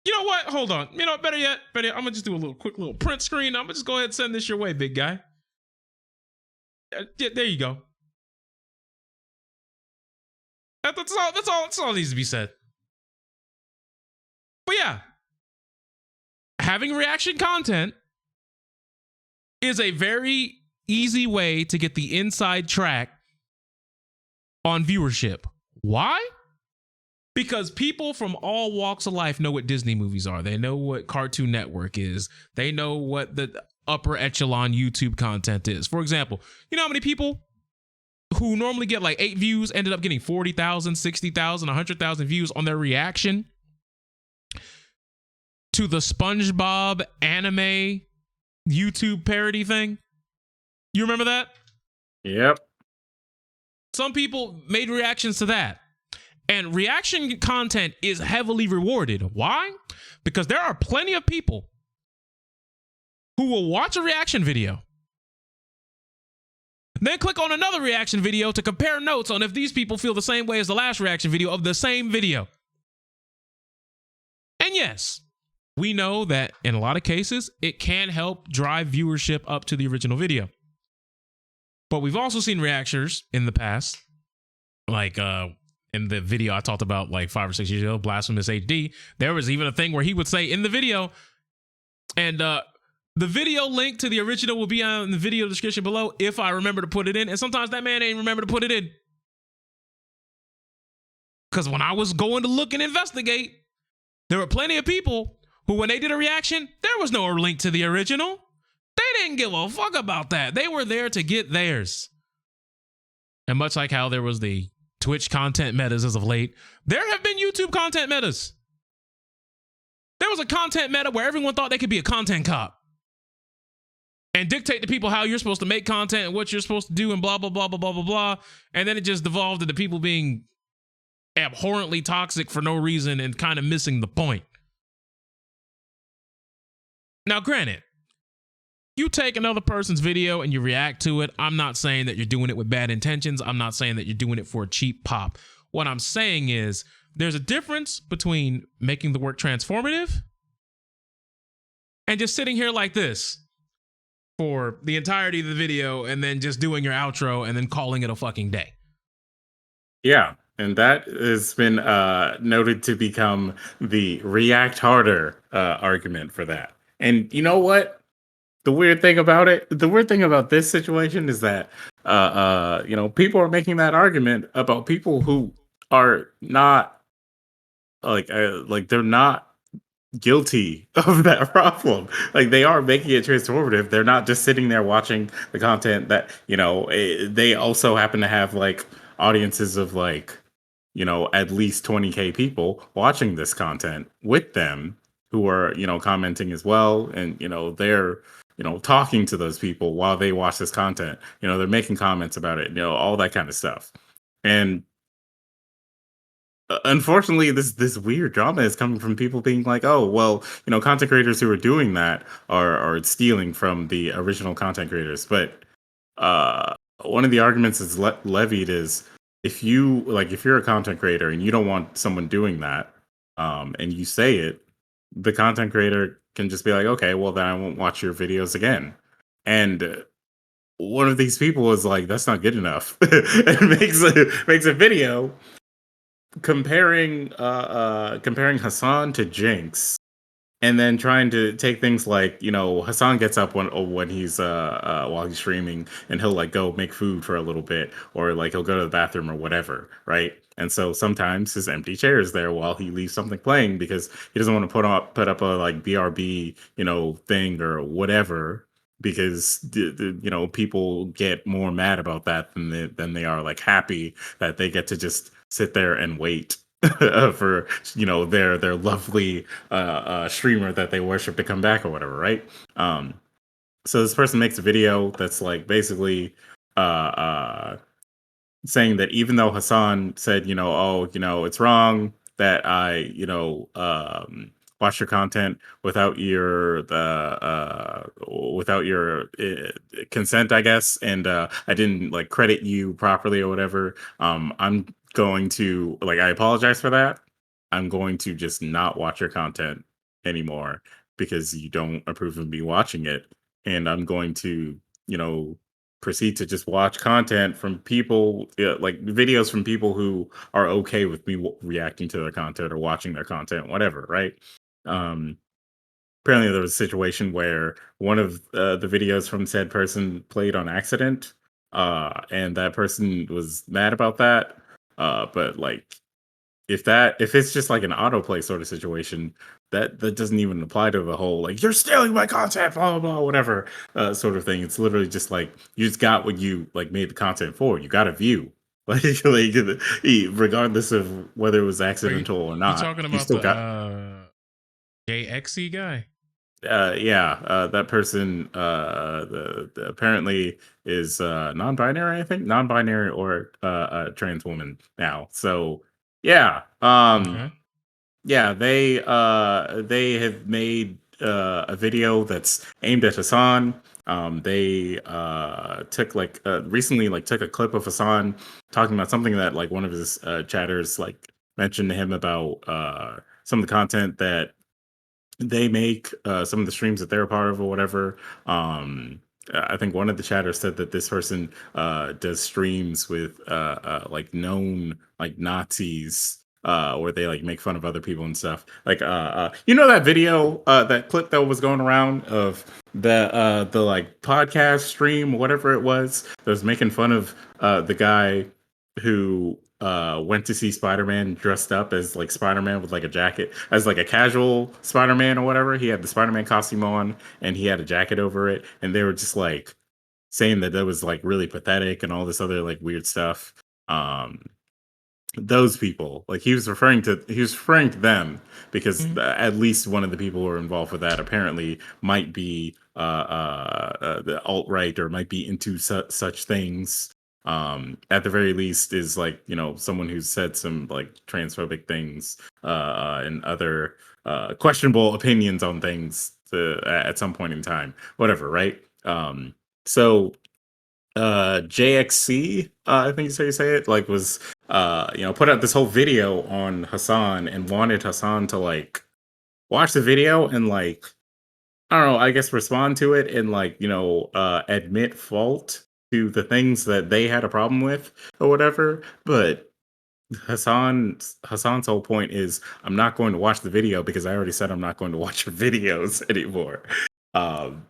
you know what? Hold on. You know, better yet, I'm gonna just do a quick little print screen. I'm gonna just go ahead and send this your way, big guy. Yeah, there you go. That's all needs to be said. But yeah, having reaction content is a very easy way to get the inside track on viewership. Why? Because people from all walks of life know what Disney movies are. They know what Cartoon Network is. They know what the upper echelon YouTube content is. For example, you know how many people who normally get like 8 views ended up getting 40,000, 60,000, 100,000 views on their reaction to the SpongeBob anime YouTube parody thing? You remember that? Yep. Some people made reactions to that. And reaction content is heavily rewarded. Why? Because there are plenty of people who will watch a reaction video, then click on another reaction video to compare notes on if these people feel the same way as the last reaction video of the same video. And yes, we know that in a lot of cases, it can help drive viewership up to the original video. But we've also seen reactors in the past, like in the video I talked about like 5 or 6 years ago, Blasphemous HD, there was even a thing where he would say in the video, and the video link to the original will be on the video description below if I remember to put it in. And sometimes that man ain't remember to put it in. Because when I was going to look and investigate, there were plenty of people who, when they did a reaction, there was no link to the original. They didn't give a fuck about that. They were there to get theirs. And much like how there was the Twitch content metas as of late, there have been YouTube content metas. There was a content meta where everyone thought they could be a content cop and dictate to people how you're supposed to make content and what you're supposed to do and blah, blah, blah, blah, blah, blah, blah. And then it just devolved into people being abhorrently toxic for no reason and kind of missing the point. Now, granted, you take another person's video and you react to it. I'm not saying that you're doing it with bad intentions. I'm not saying that you're doing it for a cheap pop. What I'm saying is there's a difference between making the work transformative and just sitting here like this for the entirety of the video and then just doing your outro and then calling it a fucking day. Yeah, and that has been noted to become the react harder argument for that. And you know what? The weird thing about this situation is that, people are making that argument about people who are not they're not guilty of that problem. Like, they are making it transformative. They're not just sitting there watching the content that, they also happen to have like audiences of like, at least 20K people watching this content with them who are, commenting as well. And, they're, talking to those people while they watch this content. They're making comments about it, all that kind of stuff. And unfortunately, this weird drama is coming from people being like, oh, well, content creators who are doing that are stealing from the original content creators. But one of the arguments that's levied is if you're a content creator and you don't want someone doing that, and you say it, the content creator can just be like, okay, well then I won't watch your videos again. And one of these people is like, that's not good enough, and makes a video comparing Hassan to Jinx, and then trying to take things like, Hassan gets up when he's while he's streaming, and he'll like go make food for a little bit, or like he'll go to the bathroom or whatever, right? And so sometimes his empty chair is there while he leaves something playing because he doesn't want to put up a like BRB thing or whatever, because people get more mad about that than they are like happy that they get to just sit there and wait for their lovely streamer that they worship to come back or whatever, right? So this person makes a video that's like basically uh, uh, saying that even though Hassan said, oh, it's wrong that I, watch your content without your consent, I guess, and I didn't like credit you properly or whatever. I'm going to like I apologize for that. I'm going to just not watch your content anymore because you don't approve of me watching it, and I'm going to, proceed to just watch content from people, like videos from people who are okay with me reacting to their content or watching their content, whatever, right? Um, Apparently, there was a situation where one of the videos from said person played on accident, and that person was mad about that. But like, if it's just like an autoplay sort of situation, that doesn't even apply to the whole like you're stealing my content, blah blah blah, whatever sort of thing. It's literally just like you just got what you like made the content for. You got a view, regardless of whether it was Are you, accidental or you not, talking you about still the got. JXE guy? Yeah, that person apparently is non-binary, I think, non-binary or trans woman now. So yeah, Okay. yeah, they have made a video that's aimed at Hassan. They took like recently like took a clip of Hassan talking about something that like one of his chatters like mentioned to him about some of the content that they make, some of the streams that they're a part of or whatever. I think one of the chatters said that this person does streams with like known like Nazis, where they like make fun of other people and stuff. Like that video, that clip that was going around of the like podcast stream, whatever it was, that was making fun of the guy who went to see Spider-Man dressed up as like Spider-Man with like a jacket, as like a casual Spider-Man or whatever. He had the Spider-Man costume on and he had a jacket over it, and they were just like saying that was like really pathetic and all this other like weird stuff. Um those people, like he was referring to them because Mhm. at least one of the people who are involved with that apparently might be the alt-right or might be into such things. At the very least is like someone who's said some like transphobic things and other questionable opinions on things at some point in time, whatever, right? So JXC, I think is how you say it, like was put out this whole video on Hassan and wanted Hassan to like watch the video and like I don't know, I guess respond to it and like admit fault to the things that they had a problem with or whatever. But Hassan's whole point is I'm not going to watch the video because I already said I'm not going to watch your videos anymore. Um,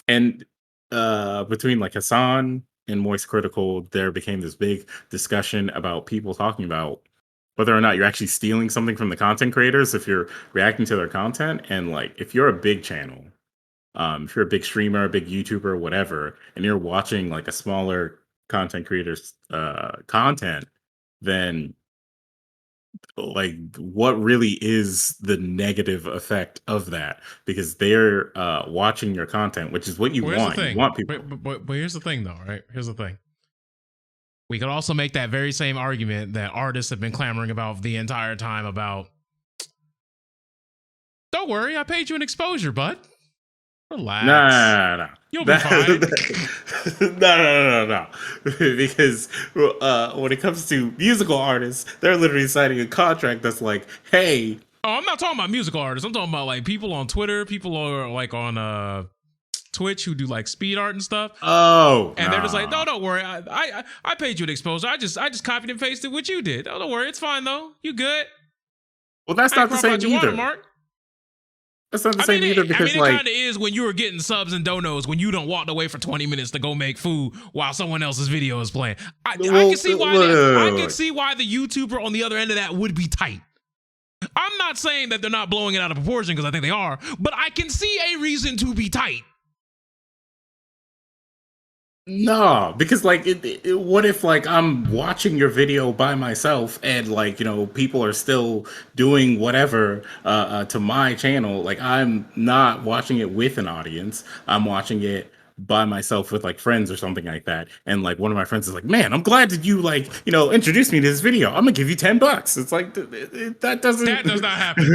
and between like Hassan and Moist Critical, there became this big discussion about people talking about whether or not you're actually stealing something from the content creators if you're reacting to their content. And like if you're a big channel, if you're a big streamer, a big YouTuber, whatever, and you're watching like a smaller content creator's content, then like what really is the negative effect of that, because they're watching your content, which is what you Well, here's the want. You thing. want people. But here's the thing, though, right? Here's the thing. We could also make that very same argument that artists have been clamoring about the entire time about, don't worry, I paid you an exposure, bud. Relax. No, You'll be no, fine. no. Because when it comes to musical artists, they're literally signing a contract that's like, hey, Oh, I'm not talking about musical artists. I'm talking about like people on Twitter, people are like on Twitch who do like speed art and stuff. Oh, And they're just like, no, nah. don't worry. I paid you the exposure. I just copied and pasted what you did. Oh, don't worry. It's fine though. You good. Well, that's I ain't not the crop same out your either. watermark. That's not the same either because, it like, kind of is when you were getting subs and donos when you don't walked away for 20 minutes to go make food while someone else's video is playing. I well, can see why I can look. see why the YouTuber on the other end of that would be tight. I'm not saying that they're not blowing it out of proportion because I think they are, but I can see a reason to be tight. No, because like, what if like I'm watching your video by myself and like people are still doing whatever to my channel? Like I'm not watching it with an audience. I'm watching it by myself with like friends or something like that. And like one of my friends is like, "Man, I'm glad that you like introduced me to this video. I'm gonna give you $10." It's like that doesn't That does not happen.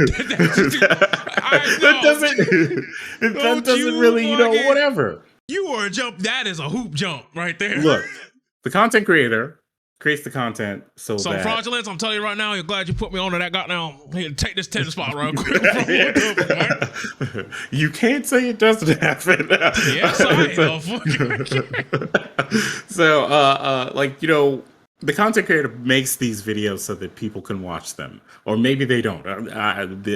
that doesn't really whatever. You are a jump. That is a hoop jump right there. Look, the content creator creates the content so fraudulence. I'm telling you right now. You're glad you put me onto that goddamn. Here, take this 10 spot real quick. You can't say it doesn't happen. Yes, I am. So, the content creator makes these videos so that people can watch them, or maybe they don't.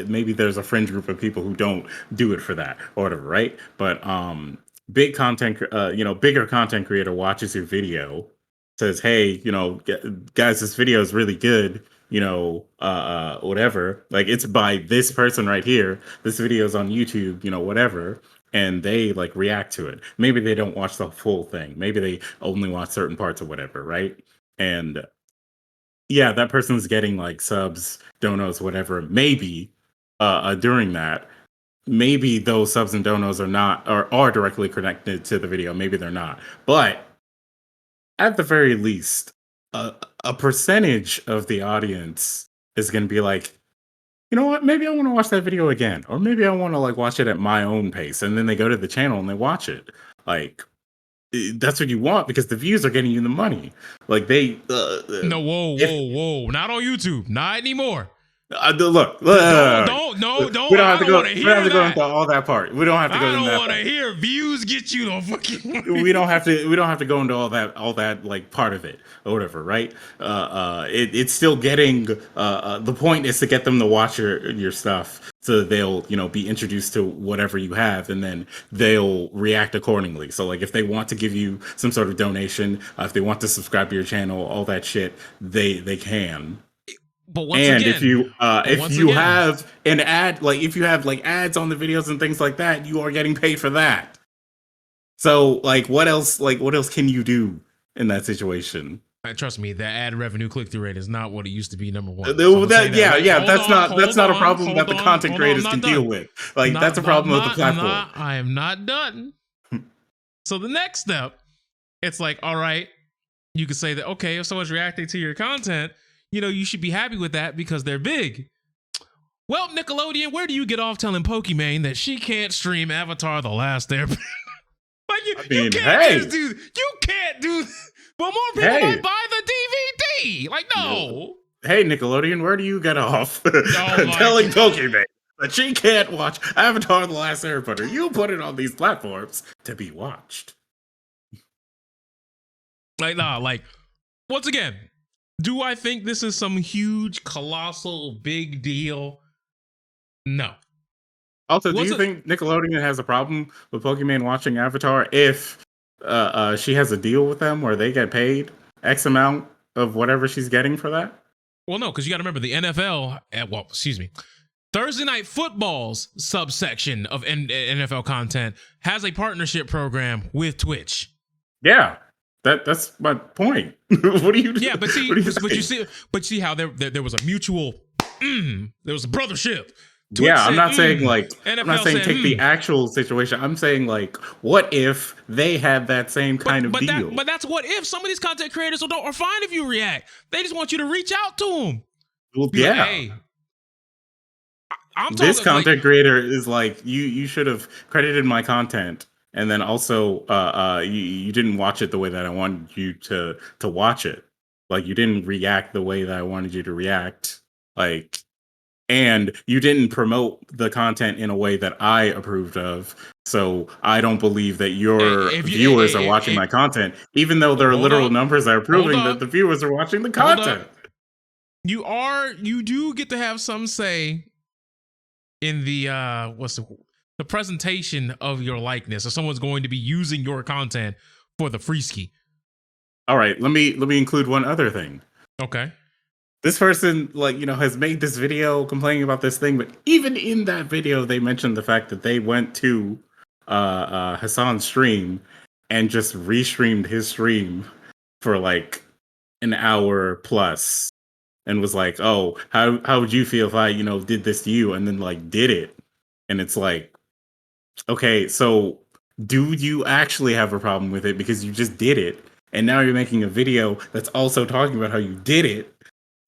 Maybe there's a fringe group of people who don't do it for that or whatever, right? But bigger content creator watches your video, says, "Hey, guys, this video is really good. Whatever. Like it's by this person right here. This video is on YouTube. Whatever." And they like react to it. Maybe they don't watch the full thing. Maybe they only watch certain parts or whatever, right? And yeah, that person's getting like subs, donos, whatever. Maybe during that, maybe those subs and donos are directly connected to the video. Maybe they're not. But at the very least, a percentage of the audience is going to be like, you know what? Maybe I want to watch that video again, or maybe I want to like watch it at my own pace. And then they go to the channel and they watch it. Like that's what you want because the views are getting you the money. Like they no, whoa, not on YouTube, not anymore. Look, don't. We don't have to go. We don't have to go into all that part. We don't have to go. I don't want to hear views get you the fucking. We don't have to. We don't have to go into all that like part of it or whatever, right? It's still getting. The point is to get them to watch your stuff, so they'll be introduced to whatever you have, and then they'll react accordingly. So like if they want to give you some sort of donation, if they want to subscribe to your channel, all that shit, they can. But once again, if you have an ad, like if you have like ads on the videos and things like that, you are getting paid for that. So like what else can you do in that situation? Trust me, the ad revenue click-through rate is not what it used to be. Number one. That's not a problem that the content creators can deal with. Like that's a problem with the platform. I am not done. So the next step, it's like, all right, you could say that, okay, if someone's reacting to your content, you should be happy with that because they're big. Well, Nickelodeon, where do you get off telling Pokimane that she can't stream Avatar: The Last Airbender? Like you can't do. Well, more people might buy the DVD. Like no. Hey, Nickelodeon, where do you get off telling Pokimane that she can't watch Avatar: The Last Airbender? You put it on these platforms to be watched. Like once again. Do I think this is some huge, colossal, big deal? No. Also, do you think Nickelodeon has a problem with Pokimane watching Avatar if she has a deal with them where they get paid X amount of whatever she's getting for that? Well, no, because you got to remember the NFL, Thursday Night Football's subsection of NFL content has a partnership program with Twitch. Yeah. That's my point. What do you? Yeah, but see how there was a mutual, there was a brothership. Twitch I'm not saying like NFL I'm not saying take the actual situation. I'm saying like, what if they had that same kind of deal? But that's what if some of these content creators are fine if you react. They just want you to reach out to them. Well, yeah. Like, hey, this content creator is like, you should have credited my content. And then also, you didn't watch it the way that I wanted you to watch it. Like you didn't react the way that I wanted you to react. Like and you didn't promote the content in a way that I approved of. So I don't believe that your If you, viewers are watching my content, even though there are hold literal on, numbers that are hold proving that on, the viewers are watching the hold up. content. You do get to have some say in the the presentation of your likeness, or someone's going to be using your content for the free ski. All right, let me include one other thing. Okay. This person, like, has made this video complaining about this thing, but even in that video, they mentioned the fact that they went to Hassan's stream and just restreamed his stream for like an hour plus, and was like, "Oh, how would you feel if I, did this to you?" And then like did it, and it's like, okay, so do you actually have a problem with it because you just did it, and now you're making a video that's also talking about how you did it?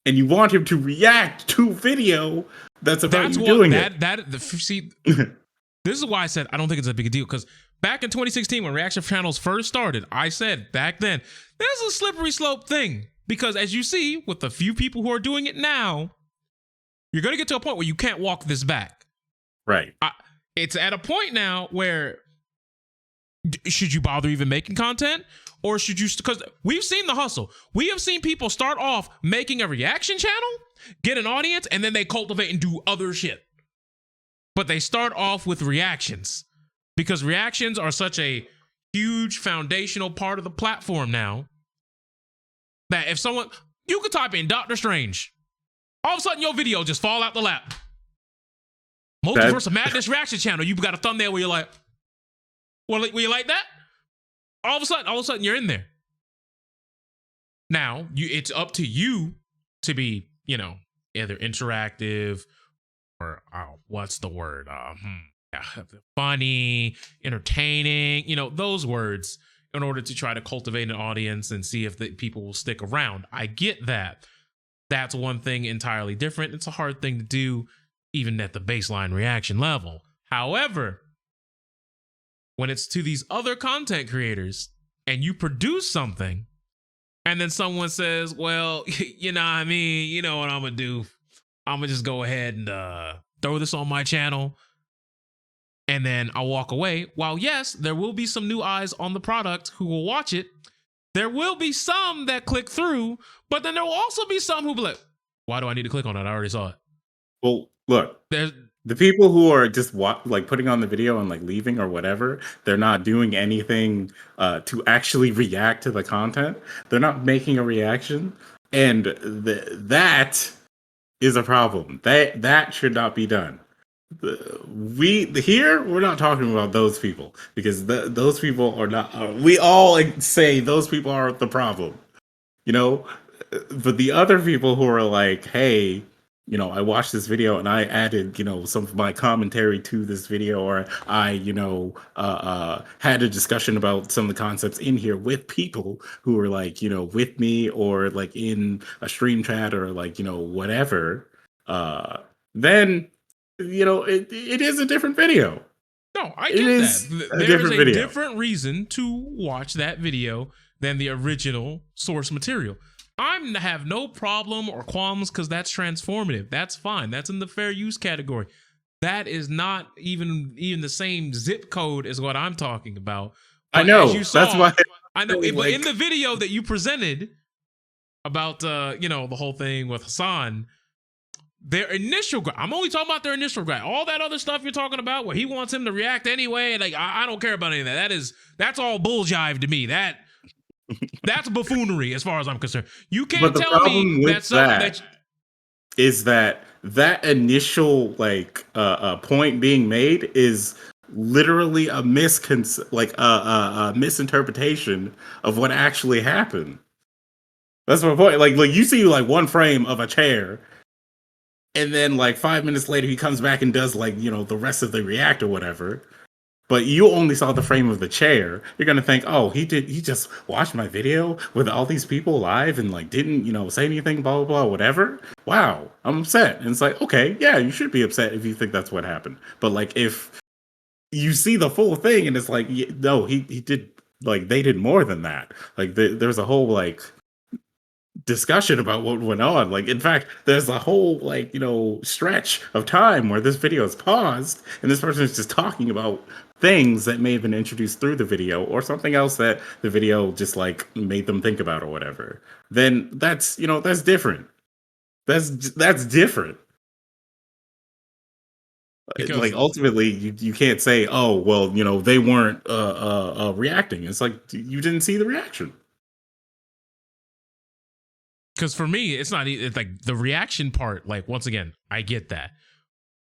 And you want him to react to video that's about you doing it. See, this is why I said I don't think it's a big deal, because back in 2016 when reaction channels first started, I said back then there's a slippery slope thing, because as you see with the few people who are doing it now, you're going to get to a point where you can't walk this back. Right. It's at a point now where should you bother even making content? Or should you, because we've seen the hustle. We have seen people start off making a reaction channel, get an audience, and then they cultivate and do other shit. But they start off with reactions, because reactions are such a huge foundational part of the platform now that if someone, you could type in Doctor Strange, all of a sudden your video just fall out the lap. Multiverse of Madness reaction channel, you've got a thumbnail where you're like, well, will you like that? All of a sudden, you're in there. Now, it's up to you to be, either interactive or what's the word? Funny, entertaining, those words, in order to try to cultivate an audience and see if the people will stick around. I get that. That's one thing entirely different. It's a hard thing to do, even at the baseline reaction level. However, when it's to these other content creators and you produce something and then someone says, well, you know what I mean? You know what I'm going to do? I'm going to just go ahead and throw this on my channel and then I'll walk away. While yes, there will be some new eyes on the product who will watch it. There will be some that click through, but then there will also be some who be like, why do I need to click on it? I already saw it. Well, look, the people who are just putting on the video and like leaving or whatever, they're not doing anything to actually react to the content. They're not making a reaction, and that is a problem. That should not be done. We're not talking about those people, because those people are not. We all say those people are the problem, but the other people who are like, hey, I watched this video and I added, some of my commentary to this video, or I, had a discussion about some of the concepts in here with people who were like, with me, or like in a stream chat, or like, whatever, then, it is a different video. No, I get that. There is a different reason to watch that video than the original source material. I have no problem or qualms, because that's transformative. That's fine. That's in the fair use category. That is not even the same zip code as what I'm talking about. But I know. You saw, that's why I know. But in the video that you presented about, the whole thing with Hassan, their initial gripe, I'm only talking about their initial gripe. All that other stuff you're talking about, where he wants him to react anyway, like I don't care about any of that. That's all bull jive to me. That's buffoonery as far as I'm concerned. You can't tell me that's something that is that initial point being made is literally a misinterpretation of what actually happened. That's my point. Like you see one frame of a chair, and then 5 minutes later he comes back and does the rest of the react or whatever. But you only saw the frame of the chair. You're gonna think, oh, he just watched my video with all these people live and didn't, say anything, blah, blah, blah, whatever. Wow, I'm upset. And it's like, okay, yeah, you should be upset if you think that's what happened. But if you see the full thing and it's like, no, he did, they did more than that. There's a whole discussion about what went on. Like, in fact, there's a whole like stretch of time where this video is paused and this person is just talking about things that may have been introduced through the video or something else that the video just like made them think about or whatever. Then that's different. That's different. Because Like ultimately, you can't say, oh well, they weren't reacting. It's like you didn't see the reaction. Because for me, it's not. It's like the reaction part. Like once again, I get that,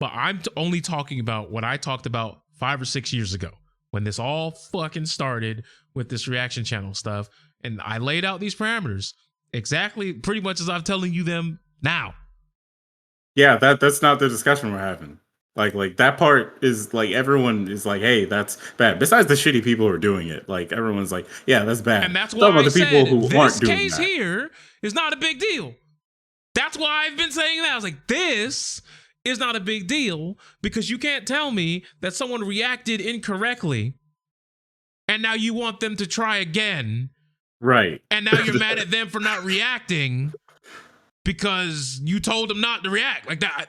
but I'm only talking about what I talked about 5 or 6 years ago when this all fucking started with this reaction channel stuff, and I laid out these parameters exactly, pretty much as I'm telling you them now. Yeah, that's not the discussion we're having. Like that part is like everyone is like, hey, that's bad. Besides the shitty people who are doing it, like everyone's like, yeah, that's bad. And that's Talking why about I the people said who this aren't doing case that. here is not a big deal. That's why I've been saying that. I was like, this is not a big deal because you can't tell me that someone reacted incorrectly and now you want them to try again. Right. And now you're mad at them for not reacting because you told them not to react. Like that.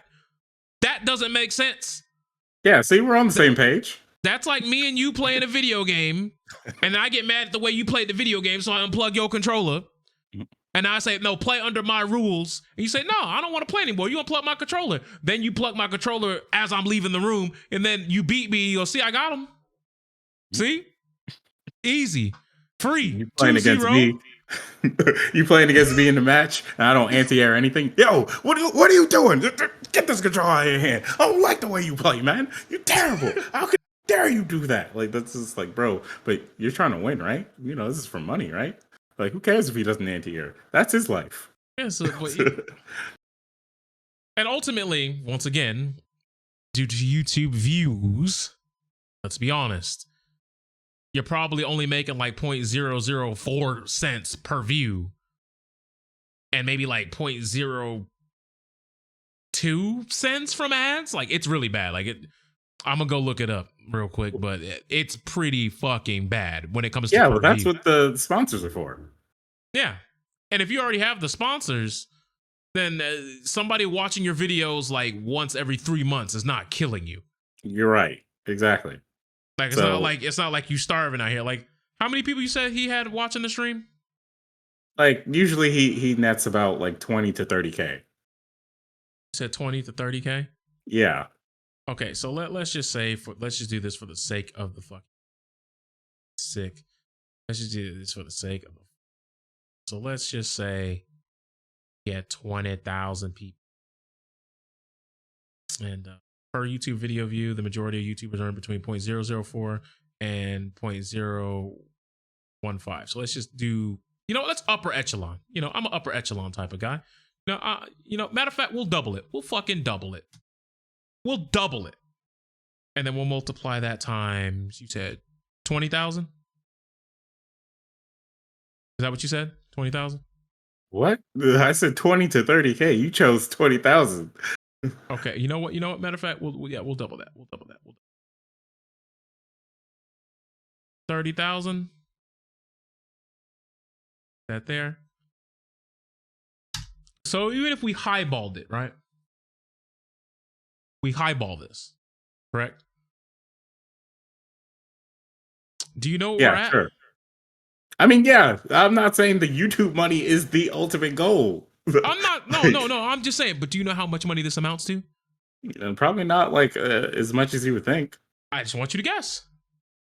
That doesn't make sense. Yeah, see, we're on the same page. That's like me and you playing a video game, and I get mad at the way you played the video game, so I unplug your controller. And I say, no, play under my rules. And you say, no, I don't want to play anymore. You unplug my controller. Then you plug my controller as I'm leaving the room, and then you beat me. You go, see, I got him. See? Easy. Free. You playing against me. You playing against me in the match, and I don't anti-air anything. Yo, what are you doing? Get this control out of your hand. I don't like the way you play, man. You're terrible. How dare you do that? Like, that's just like, bro, but you're trying to win, right? This is for money, right? Like, who cares if he doesn't anti-air? That's his life. Yeah, and ultimately, once again, due to YouTube views, let's be honest, you're probably only making like 0.004 cents per view and maybe like 0.02 cents from ads. Like, it's really bad. Like, I'm gonna go look it up real quick, but it's pretty fucking bad when it comes to well, that's what the sponsors are for. Yeah. And if you already have the sponsors, then somebody watching your videos like once every 3 months is not killing you. You're right. Exactly. Like, it's not like you starving out here. Like, how many people you said he had watching the stream? Like, usually he nets about like 20 to 30K. You said 20 to 30K? Yeah. Okay, so let's just say let's just do this for the sake of the fucking sick. Let's just do this for the sake of so let's just say he had 20,000 people. And per YouTube video view, the majority of YouTubers earn between 0.004 and 0.015. So let's just do, let's upper echelon. I'm an upper echelon type of guy. Matter of fact, we'll double it. We'll fucking double it. We'll double it. And then we'll multiply that times, you said 20,000? Is that what you said? 20,000? What? I said 20 to 30K. You chose 20,000. Okay, you know what? Matter of fact, we'll double that. We'll double that. 30,000. That there. So even if we highballed it, right? We highball this, correct? Do you know where we're at? Sure. I mean, yeah, I'm not saying the YouTube money is the ultimate goal. I'm not. No. I'm just saying. But do you know how much money this amounts to? Probably not like as much as you would think. I just want you to guess.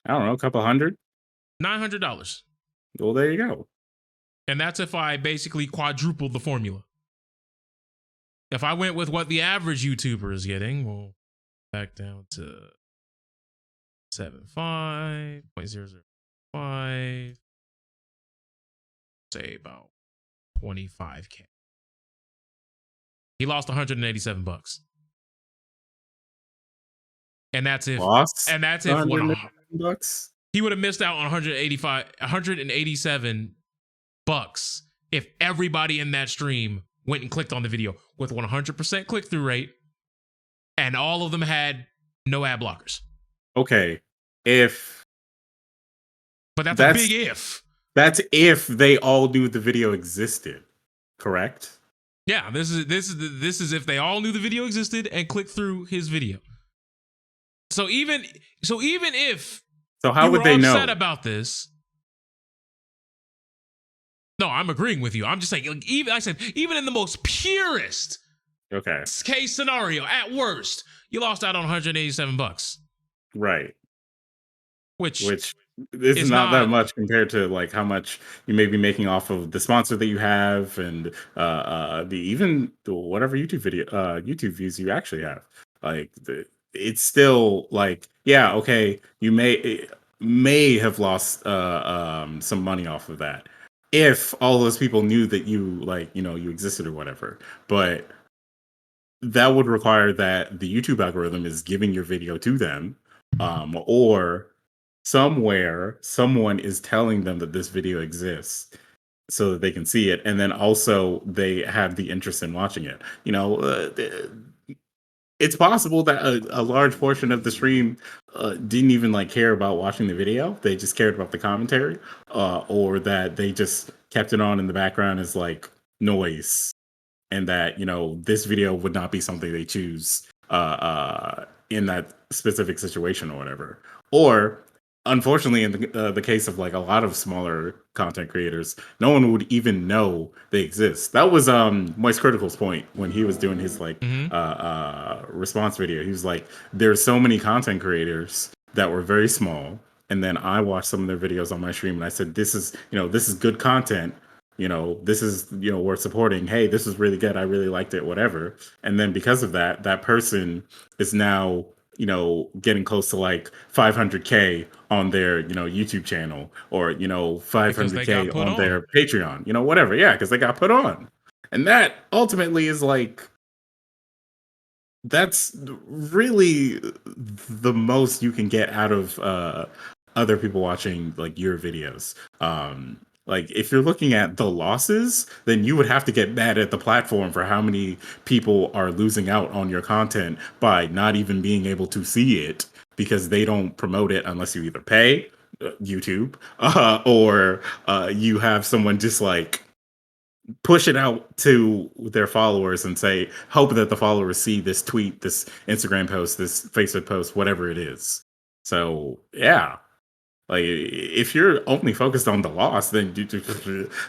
I don't know, a couple hundred. $900. Well, there you go. And that's if I basically quadrupled the formula. If I went with what the average YouTuber is getting, we'll back down to 75.005. Say about 25K. He lost 187 bucks. And that's if Lost and that's if bucks. He would have missed out on 187 bucks if everybody in that stream went and clicked on the video with 100% click-through rate and all of them had no ad blockers. Okay. But that's a big if. That's if they all knew the video existed. Correct. Yeah, this is if they all knew the video existed and clicked through his video. So even if So how you would were they upset know? about this, no, I'm agreeing with you. I'm just saying, like, even in the most purest Okay. case scenario, at worst, you lost out on $187, Right. which Which is is not that not. much compared to like how much you may be making off of the sponsor that you have and the whatever YouTube views you actually have. Like it's still like, yeah, okay, you may have lost some money off of that if all those people knew that you like, you existed or whatever. But that would require that the YouTube algorithm is giving your video to them, or somewhere someone is telling them that this video exists so that they can see it, and then also they have the interest in watching it. It's possible that a large portion of the stream didn't even like care about watching the video; they just cared about the commentary, or that they just kept it on in the background as like noise, and that this video would not be something they choose in that specific situation or whatever. Or unfortunately, in the case of like a lot of smaller content creators, no one would even know they exist. That was Moist Critical's point when he was doing his like Mhm. response video. He was like, there's so many content creators that were very small, and then I watched some of their videos on my stream and I said, this is good content, this is worth supporting. Hey, this is really good, I really liked it, whatever. And then because of that person is now getting close to like 500K on their YouTube channel, or Because they got 500K put on on. their Patreon, whatever. Yeah, because they got put on. And that ultimately is like, that's really the most you can get out of other people watching like your videos. Like if you're looking at the losses, then you would have to get mad at the platform for how many people are losing out on your content by not even being able to see it because they don't promote it unless you either pay YouTube, or you have someone just like push it out to their followers and say, hope that the followers see this tweet, this Instagram post, this Facebook post, whatever it is. So yeah, like if you're only focused on the loss, then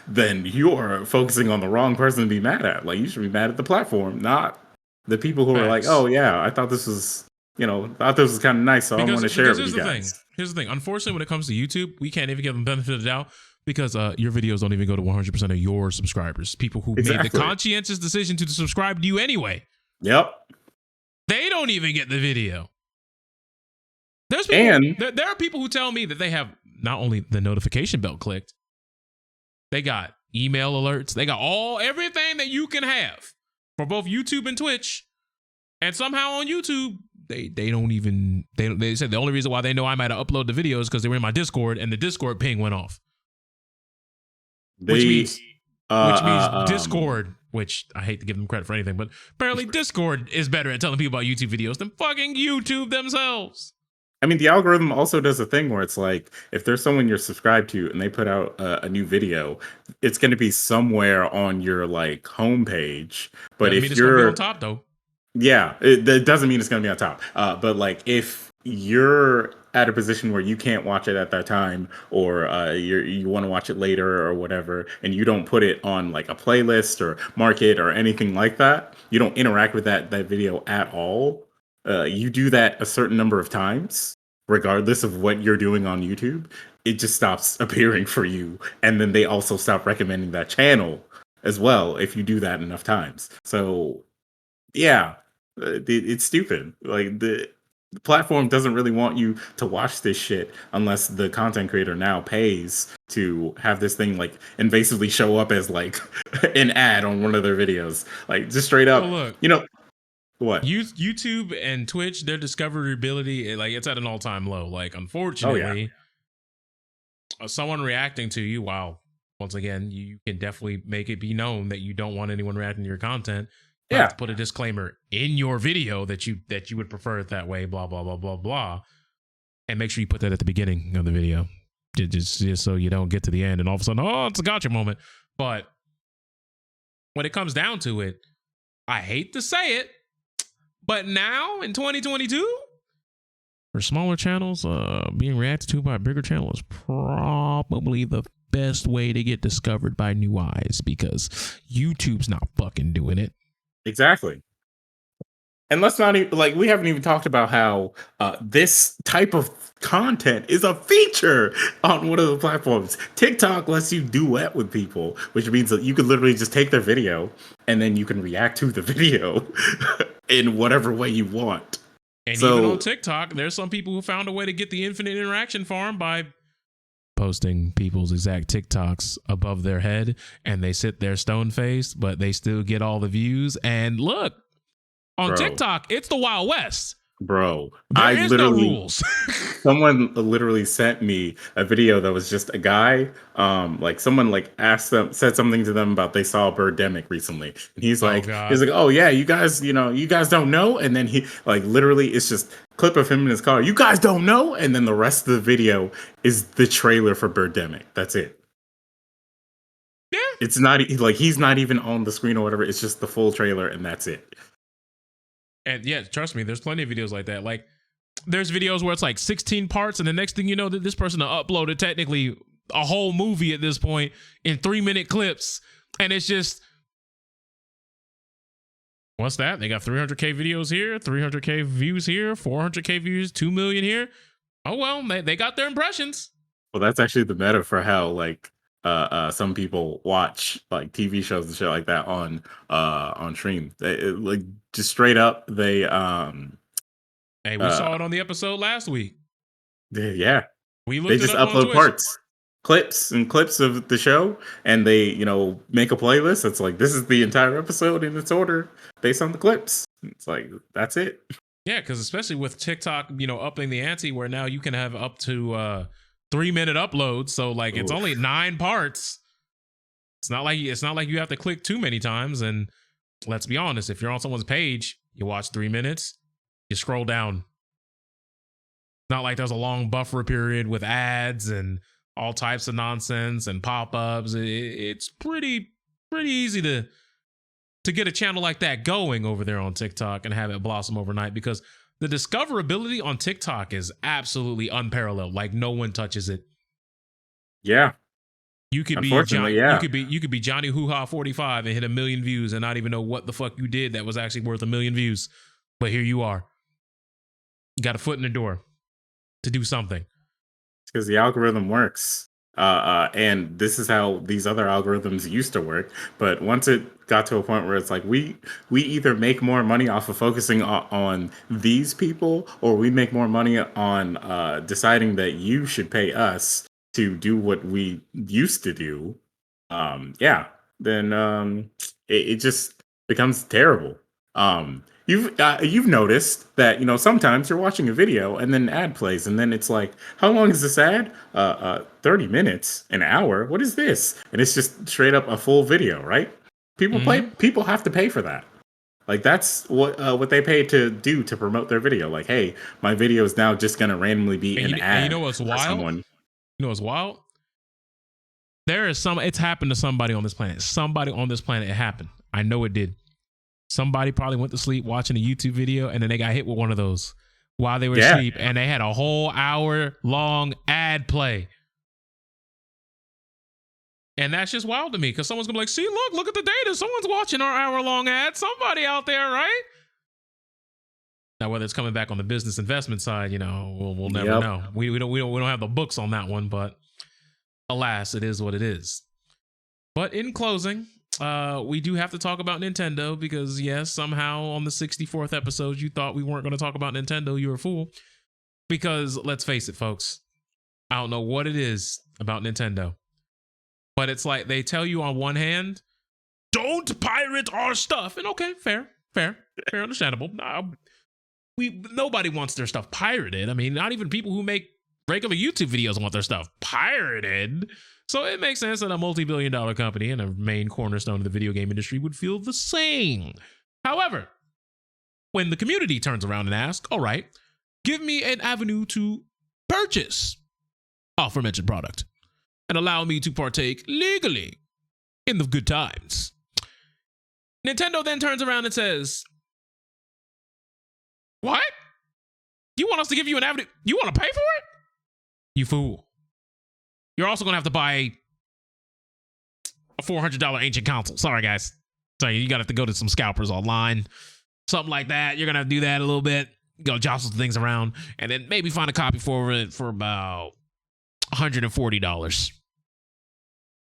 then you're focusing on the wrong person to be mad at. Like you should be mad at the platform, not the people who are like, oh Facts. yeah, I thought this was kind of nice, so I want Because to share it with here's you the thing. guys. Here's the thing. Unfortunately, when it comes to YouTube, we can't even give them benefit of the doubt because your videos don't even go to 100% of your subscribers. People who made the Exactly. conscientious decision to subscribe to you anyway. Yep. They don't even get the video. There's people. And There are people who tell me that they have not only the notification bell clicked, they got email alerts. They got everything that you can have for both YouTube and Twitch. And somehow on YouTube, they said the only reason why they know I might have uploaded the video is because they were in my Discord and the Discord ping went off. Which means Discord, which I hate to give them credit for anything, but apparently Discord is better at telling people about YouTube videos than fucking YouTube themselves. I mean, the algorithm also does a thing where it's like, if there's someone you're subscribed to and they put out a new video, it's going to be somewhere on your like homepage. But Doesn't mean if it's gonna be on you're, top though. yeah, it doesn't mean it's going to be on top. But like, if you're at a position where you can't watch it at that time, or you want to watch it later or whatever, and you don't put it on like a playlist or market or anything like that, you don't interact with that video at all. You do that a certain number of times, regardless of what you're doing on YouTube, it just stops appearing for you. And then they also stop recommending that channel as well if you do that enough times. So yeah, it's stupid. Like the platform doesn't really want you to watch this shit unless the content creator now pays to have this thing like invasively show up as like an ad on one of their videos. Like just straight up, Oh look, what? YouTube and Twitch, their discoverability, like it's at an all-time low. Like, unfortunately, someone reacting to you, while once again, you can definitely make it be known that you don't want anyone reacting to your content. You have to put a disclaimer in your video that you would prefer it that way, blah, blah, blah, blah, blah. And make sure you put that at the beginning of the video. Just so you don't get to the end and all of a sudden, oh, it's a gotcha moment. But when it comes down to it, I hate to say it, but now in 2022, for smaller channels, being reacted to by a bigger channel is probably the best way to get discovered by new eyes, because YouTube's not fucking doing it. Exactly. And let's not even, like, we haven't even talked about how this type of content is a feature on one of the platforms. TikTok lets you duet with people, which means that you could literally just take their video and then you can react to the video in whatever way you want. And even on TikTok, there's some people who found a way to get the infinite interaction farm by posting people's exact TikToks above their head, and they sit there stone-faced, but they still get all the views. And look, on TikTok, it's the Wild West. Bro, there is no rules. Someone literally sent me a video that was just a guy, like someone like asked them, said something to them about they saw Birdemic recently, and he's like, oh yeah, you guys don't know, and then he like literally it's just clip of him in his car, you guys don't know, and then the rest of the video is the trailer for Birdemic. That's it. Yeah, it's not like he's not even on the screen or whatever. It's just the full trailer, and that's it. And yeah, trust me, there's plenty of videos like that. Like, there's videos where it's like 16 parts, and the next thing you know, that this person uploaded technically a whole movie at this point in 3-minute clips. And it's just, what's that? They got 300K videos here, 300K views here, 400K views, 2 million here. Oh, well, they got their impressions. Well, that's actually the meta for how, like, some people watch like TV shows and shit like that on stream. Like just straight up, they hey, we saw it on the episode last week. Yeah, they just upload parts, clips of the show, and they make a playlist. It's like, this is the entire episode in its order based on the clips. It's like, that's it. Yeah, because especially with TikTok, upping the ante, where now you can have up to 3-minute uploads. So like, it's only 9 parts. It's not like you have to click too many times. And let's be honest, if you're on someone's page, you watch 3 minutes, you scroll down. Not like there's a long buffer period with ads and all types of nonsense and pop-ups. It's pretty easy to get a channel like that going over there on TikTok and have it blossom overnight, because the discoverability on TikTok is absolutely unparalleled. Like, no one touches it. Yeah. You could be Johnny, you could be Johnny Hoo Ha 45 and hit 1 million views and not even know what the fuck you did that was actually worth 1 million views. But here you are. You got a foot in the door to do something. It's because the algorithm works. And this is how these other algorithms used to work. But once it got to a point where it's like, we either make more money off of focusing on these people, or we make more money on deciding that you should pay us to do what we used to do. Then it just becomes terrible. You've noticed that sometimes you're watching a video and then an ad plays, and then it's like, how long is this ad? 30 minutes, an hour. What is this? And it's just straight up a full video, right? People have to pay for that. Like, that's what they pay to do to promote their video. Like, hey, my video is now just gonna randomly be an ad. And you know what's wild? You know what's wild? It's happened to somebody on this planet. Somebody on this planet, it happened. I know it did. Somebody probably went to sleep watching a YouTube video, and then they got hit with one of those while they were asleep, and they had a whole hour-long ad play. And that's just wild to me, because someone's going to be like, see, look at the data. Someone's watching our hour-long ad. Somebody out there, right? Now, whether it's coming back on the business investment side, we'll never know. We don't have the books on that one, but alas, it is what it is. But in closing, we do have to talk about Nintendo, because yes, somehow on the 64th episode, you thought we weren't going to talk about Nintendo. You were a fool. Because let's face it, folks, I don't know what it is about Nintendo, but it's like they tell you on one hand, don't pirate our stuff. And okay, fair, understandable. Nobody wants their stuff pirated. I mean, not even people who make regular YouTube videos want their stuff pirated. So it makes sense that a multi-billion-dollar company and a main cornerstone of the video game industry would feel the same. However, when the community turns around and asks, all right, give me an avenue to purchase aforementioned product and allow me to partake legally in the good times, Nintendo then turns around and says, what? You want us to give you an avenue? You want to pay for it? You fool. You're also going to have to buy a $400 ancient console. Sorry, guys. Sorry, you got to have to go to some scalpers online. Something like that. You're going to have to do that a little bit. Go jostle things around. And then maybe find a copy for it for about $140.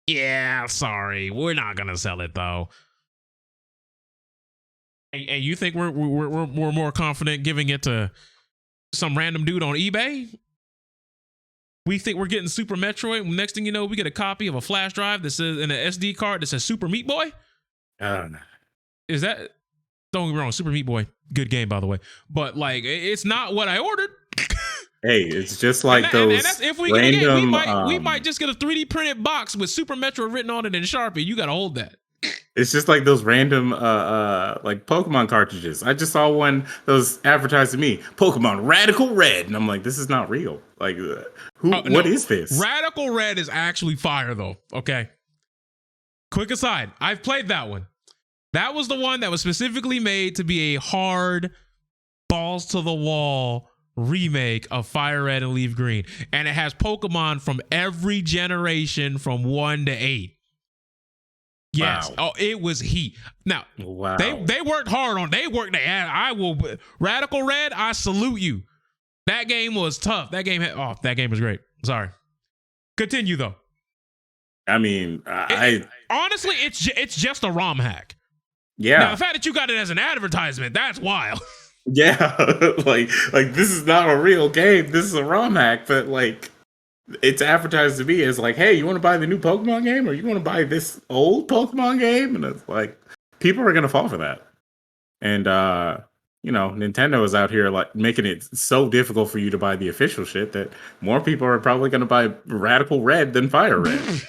Yeah, sorry. We're not going to sell it, though. And you think we're more confident giving it to some random dude on eBay? We think we're getting Super Metroid. Next thing you know, we get a copy of a flash drive that says in an SD card that says Super Meat Boy. Is that? Don't get me wrong, Super Meat Boy, good game by the way. But like, it's not what I ordered. Hey, it's just like those. And that's, if we random, get a game, we might just get a 3D printed box with Super Metroid written on it in Sharpie. You gotta hold that. It's just like those random like Pokemon cartridges. I just saw one that was advertised to me, Pokemon Radical Red, and I'm like, this is not real. Like, what is this? Radical Red is actually fire though. Okay. Quick aside, I've played that one. That was the one that was specifically made to be a hard, balls to the wall remake of Fire Red and Leaf Green, and it has Pokemon from every generation from 1 to 8. Yes. Wow. Oh, it was heat. Now, wow. They worked hard on. They worked. I will. Radical Red. I salute you. That game was tough. That game was great. Sorry. Continue though. I mean, honestly, it's just a ROM hack. Yeah. Now the fact that you got it as an advertisement, that's wild. Yeah. like this is not a real game. This is a ROM hack, but like, it's advertised to me as like, hey, you want to buy the new Pokemon game or you want to buy this old Pokemon game? And it's like, people are going to fall for that. And, Nintendo is out here like making it so difficult for you to buy the official shit that more people are probably going to buy Radical Red than Fire Red.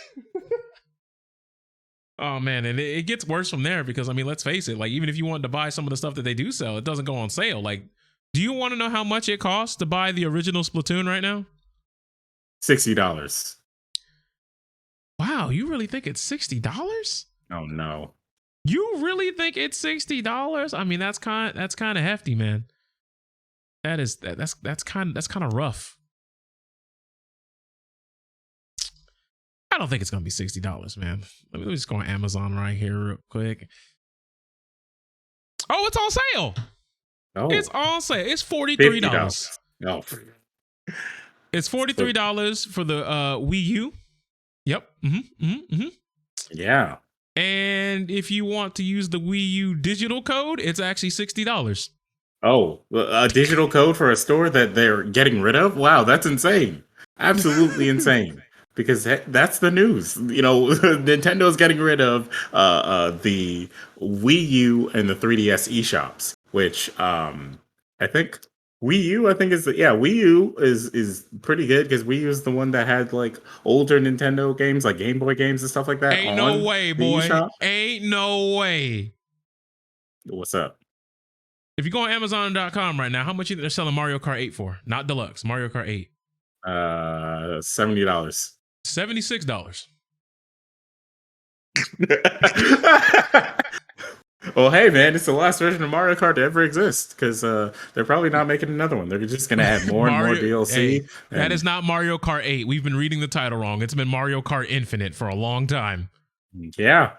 Oh, man. And it gets worse from there because, I mean, let's face it. Like, even if you wanted to buy some of the stuff that they do sell, it doesn't go on sale. Like, do you want to know how much it costs to buy the original Splatoon right now? $60. Wow, you really think it's $60? Oh no. You really think it's $60? I mean, that's kind of hefty, man. That's kind of rough. I don't think it's gonna be $60, man. Let me just go on Amazon right here real quick. Oh, it's on sale. Oh, it's on sale. It's $43. No. It's $43 for the Wii U. Yep. Yeah. And if you want to use the Wii U digital code, it's actually $60. Oh, a digital code for a store that they're getting rid of? Wow, that's insane. Absolutely insane. Because that's the news. You know, Nintendo's getting rid of the Wii U and the 3DS eShops, which I think Wii U, Wii U is pretty good because Wii U is the one that had like older Nintendo games, like Game Boy games and stuff like that. Ain't no way, boy. Ain't no way. What's up? If you go on Amazon.com right now, how much they're selling Mario Kart 8 for? Not deluxe, Mario Kart 8. $70. $76. Well, hey, man, it's the last version of Mario Kart to ever exist because they're probably not making another one. They're just going to add more and more DLC. Hey, that is not Mario Kart 8. We've been reading the title wrong. It's been Mario Kart Infinite for a long time. Yeah.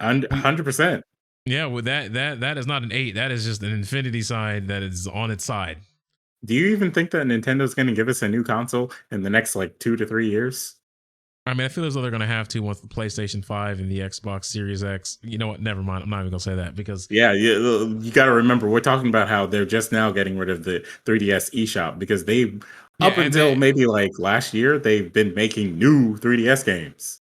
100%. Yeah, with that is not an 8. That is just an infinity sign that is on its side. Do you even think that Nintendo's going to give us a new console in the next like 2 to 3 years? I mean, I feel as though they're going to have to once the PlayStation 5 and the Xbox Series X. You know what? Never mind. I'm not even going to say that because... Yeah, you got to remember, we're talking about how they're just now getting rid of the 3DS eShop because up until maybe like last year, they've been making new 3DS games.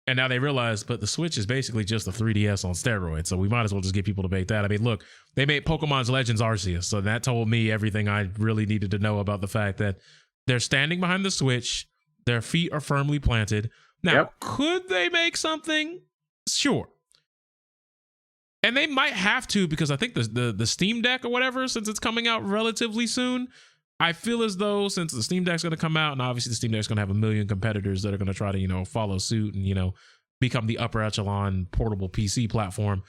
And now they realize, but the Switch is basically just a 3DS on steroids, so we might as well just get people to bait that. I mean, look, they made Pokemon's Legends Arceus, so that told me everything I really needed to know about the fact that they're standing behind the Switch, their feet are firmly planted. Now, Could they make something? Sure. And they might have to because I think the Steam Deck or whatever, since it's coming out relatively soon, I feel as though since the Steam Deck's going to come out, and obviously the Steam Deck's going to have a million competitors that are going to try to, follow suit and, become the upper echelon portable PC platform,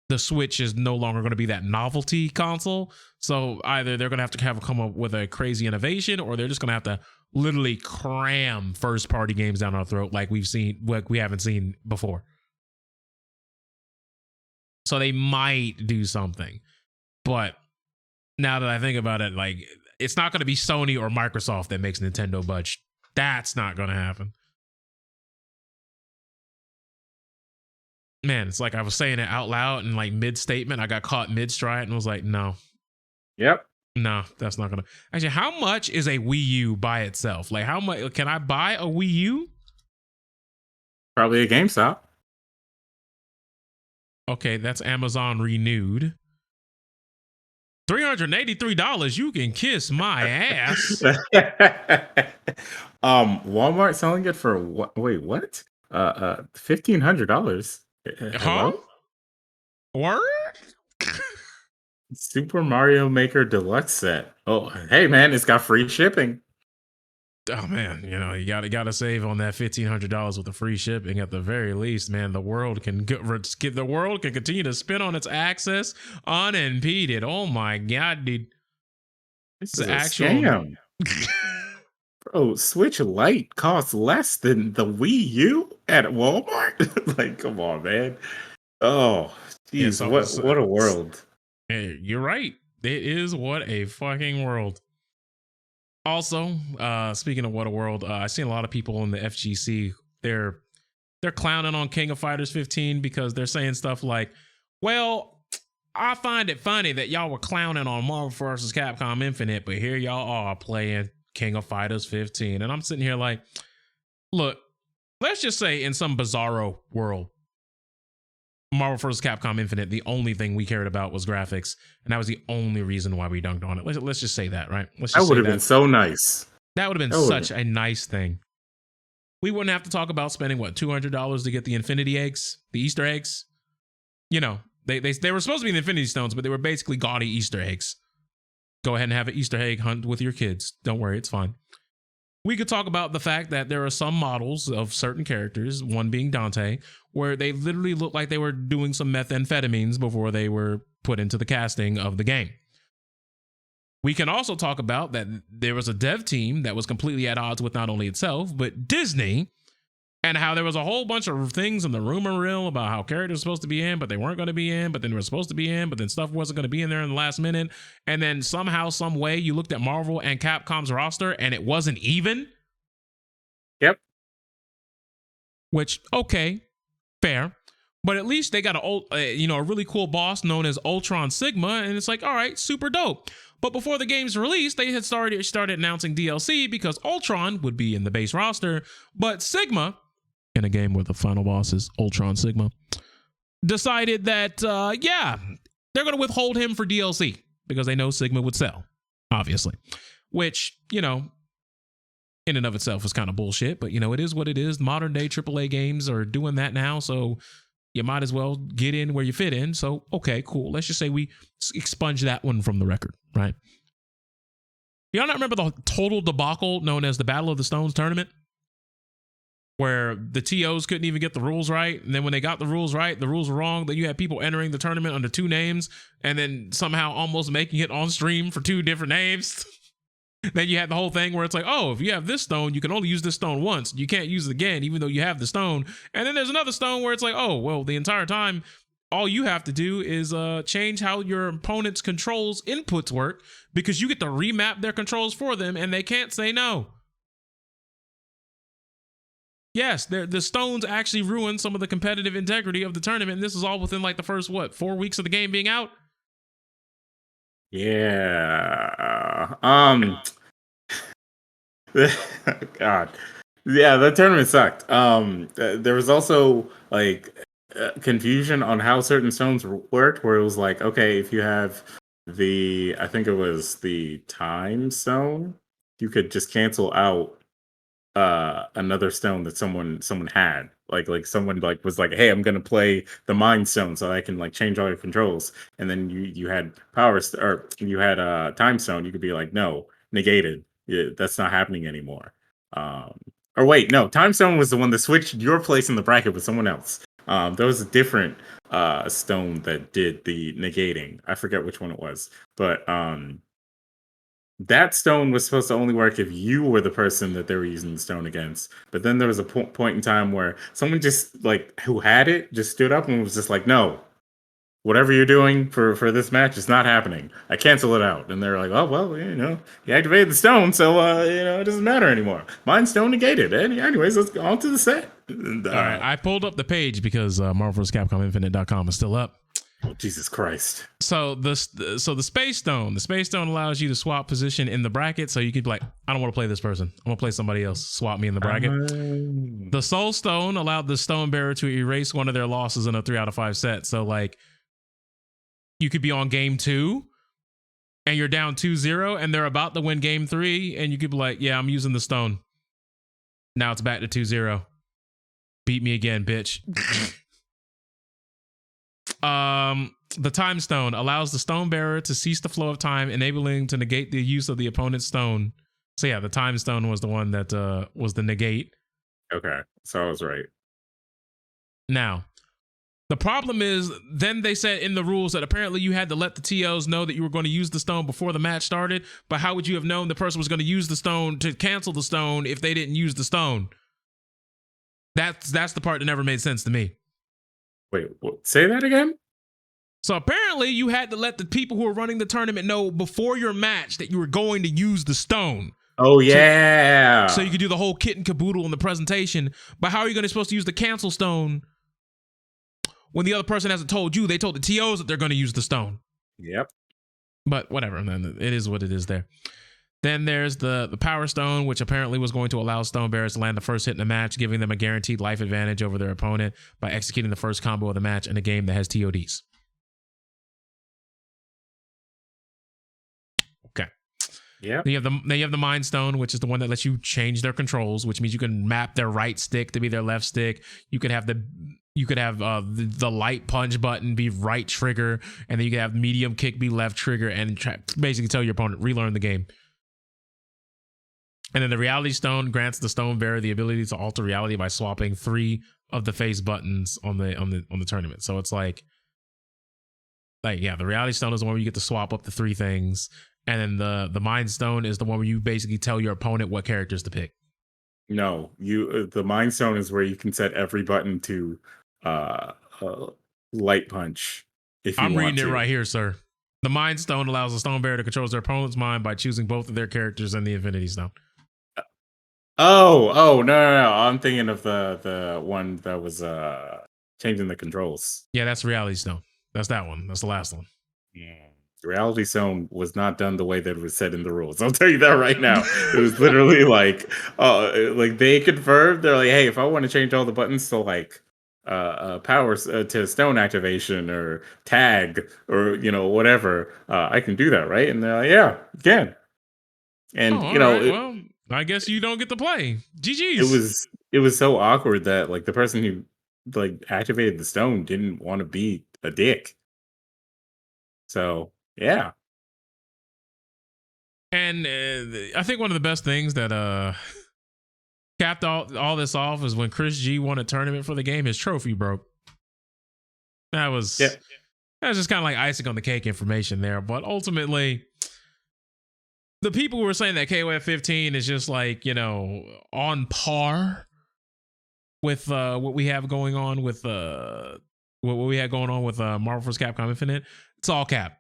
the Switch is no longer going to be that novelty console. So either they're going to have come up with a crazy innovation, or they're just going to have to literally cram first party games down our throat like we haven't seen before. So they might do something. But now that I think about it, like, it's not going to be Sony or Microsoft that makes Nintendo budge. That's not going to happen. Man, it's like I was saying it out loud and like mid-statement, I got caught mid-stride and was like, no. Yep. No, that's not gonna. Actually, how much is a Wii U by itself? Like, how much can I buy a Wii U? Probably a GameStop. Okay, that's Amazon renewed. $383. You can kiss my ass. Walmart selling it for what? Wait, what? $1,500. Huh? Word? Super Mario Maker Deluxe set. Oh, hey man, it's got free shipping. Oh man, you gotta save on that $1,500 with the free shipping at the very least, man. The world can continue to spin on its axis unimpeded. Oh my god, dude! This is a scam. Bro, Switch Lite costs less than the Wii U at Walmart. Like, come on, man. Oh, jeez, yeah, what a world. Hey, you're right. It is what a fucking world. Also, speaking of what a world, I've seen a lot of people in the FGC. They're clowning on King of Fighters 15 because they're saying stuff like, "Well, I find it funny that y'all were clowning on Marvel vs. Capcom Infinite, but here y'all are playing King of Fighters 15." And I'm sitting here like, look, let's just say in some bizarro world, Marvel vs. Capcom Infinite, the only thing we cared about was graphics, and that was the only reason why we dunked on it. Let's just say that, right? That would have been so nice. That would have been such a nice thing. We wouldn't have to talk about spending $200 to get the Infinity eggs, the Easter eggs. They were supposed to be the Infinity Stones, but they were basically gaudy Easter eggs. Go ahead and have an Easter egg hunt with your kids. Don't worry, it's fine. We could talk about the fact that there are some models of certain characters, one being Dante, where they literally look like they were doing some methamphetamines before they were put into the casting of the game. We can also talk about that there was a dev team that was completely at odds with not only itself, but Disney, and how there was a whole bunch of things in the rumor reel about how characters were supposed to be in, but they weren't going to be in, but then they were supposed to be in, but then stuff wasn't going to be in there in the last minute. And then somehow, some way, you looked at Marvel and Capcom's roster and it wasn't even. Yep. Which, okay, fair. But at least they got a really cool boss known as Ultron Sigma, and it's like, all right, super dope. But before the game's release, they had started announcing DLC because Ultron would be in the base roster, but Sigma, in a game where the final boss is Ultron Sigma, decided that, they're going to withhold him for DLC because they know Sigma would sell, obviously. Which, in and of itself is kind of bullshit, but, it is what it is. Modern day AAA games are doing that now, so you might as well get in where you fit in. So, okay, cool. Let's just say we expunge that one from the record, right? Y'all not remember the total debacle known as the Battle of the Stones tournament? Where the TOs couldn't even get the rules right. And then when they got the rules right, the rules were wrong. Then you had people entering the tournament under two names and then somehow almost making it on stream for two different names. Then you had the whole thing where it's like, oh, if you have this stone, you can only use this stone once. You can't use it again, even though you have the stone. And then there's another stone where it's like, oh, well, the entire time, all you have to do is change how your opponent's controls inputs work because you get to remap their controls for them and they can't say no. Yes, the stones actually ruined some of the competitive integrity of the tournament. And this is all within like the first, 4 weeks of the game being out? Yeah. God. Yeah, the tournament sucked. There was also like confusion on how certain stones worked, where it was like, okay, if you have I think it was the time stone, you could just cancel out another stone that someone had. Like someone was like, hey, I'm gonna play the mind stone so I can like change all your controls. And then you had or you had time stone, you could be like, no, negated. Yeah, that's not happening anymore. Or wait, no, Time Stone was the one that switched your place in the bracket with someone else. There was a different stone that did the negating. I forget which one it was, but that stone was supposed to only work if you were the person that they were using the stone against. But then there was a point in time where someone just like who had it just stood up and was just like, "No, whatever you're doing for this match is not happening. I cancel it out." And they're like, "Oh well, you activated the stone, so it doesn't matter anymore. Mine's stone negated." And anyways, let's go on to the set. And, All right, I pulled up the page because Marvel vs. Capcom Infinite.com is still up. oh, Jesus Christ! So the Space Stone, allows you to swap position in the bracket. So you could be like, I don't want to play this person. I'm gonna play somebody else. Swap me in the bracket. The Soul Stone allowed the Stone Bearer to erase one of their losses in a 3 out of 5 set. So like, you could be on game 2 and you're down 2-0 and they're about to win game 3 and you could be like, yeah, I'm using the stone. Now it's back to 2-0. Beat me again, bitch. The Time Stone allows the Stone Bearer to cease the flow of time, enabling to negate the use of the opponent's stone. So yeah, the Time Stone was the one that was the negate. Okay, so I was right. Now, the problem is, then they said in the rules that apparently you had to let the TOs know that you were going to use the stone before the match started. But how would you have known the person was going to use the stone to cancel the stone if they didn't use the stone? That's the part that never made sense to me. Wait, say that again? So apparently you had to let the people who were running the tournament know before your match that you were going to use the stone. Oh, yeah. So you could do the whole kit and caboodle in the presentation. But how are you supposed to use the cancel stone when the other person hasn't told you? They told the TOs that they're going to use the stone. Yep. But whatever. Then it is what it is there. Then there's the Power Stone, which apparently was going to allow Stone Bearers to land the first hit in the match, giving them a guaranteed life advantage over their opponent by executing the first combo of the match in a game that has TODs. Okay. Yeah. Then you have the Mind Stone, which is the one that lets you change their controls, which means you can map their right stick to be their left stick. You could have the light punch button be right trigger, and then you can have medium kick be left trigger, and basically tell your opponent relearn the game. And then the Reality Stone grants the Stone Bearer the ability to alter reality by swapping 3 of the face buttons on the tournament. So it's like yeah, the Reality Stone is the one where you get to swap up the 3 things, and then the Mind Stone is the one where you basically tell your opponent what characters to pick. No, the Mind Stone is where you can set every button to light punch. If you I'm want reading to. it right here, sir. The Mind Stone allows the Stone Bearer to control their opponent's mind by choosing both of their characters in the Infinity Stone. Oh, no. I'm thinking of the one that was changing the controls. Yeah, that's Reality Stone. That's that one. That's the last one. Yeah. The Reality Stone was not done the way that it was said in the rules. I'll tell you that right now. It was literally like they confirmed. They're like, hey, if I want to change all the buttons to like power to stone activation or tag or whatever, I can do that, right? And they're like, yeah, you can. And well, I guess you don't get to play. GG's. It was so awkward that like the person who like activated the stone didn't want to be a dick. So yeah. And I think one of the best things that capped all this off is when Chris G won a tournament for the game. His trophy broke. That was just kind of like icing on the cake information there. But ultimately, the people who were saying that KOF 15 is just like, on par with what we have going on with what we had going on with Marvel vs. Capcom Infinite, it's all cap.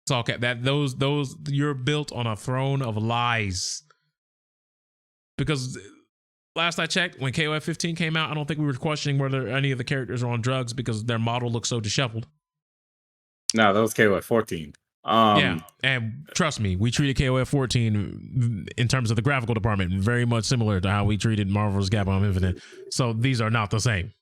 It's all cap. That those you're built on a throne of lies. Because last I checked, when KOF 15 came out, I don't think we were questioning whether any of the characters are on drugs because their model looks so disheveled. No, that was KOF 14. Yeah, and trust me, we treated KOF 14 in terms of the graphical department very much similar to how we treated Marvel vs. Capcom Infinite. So these are not the same.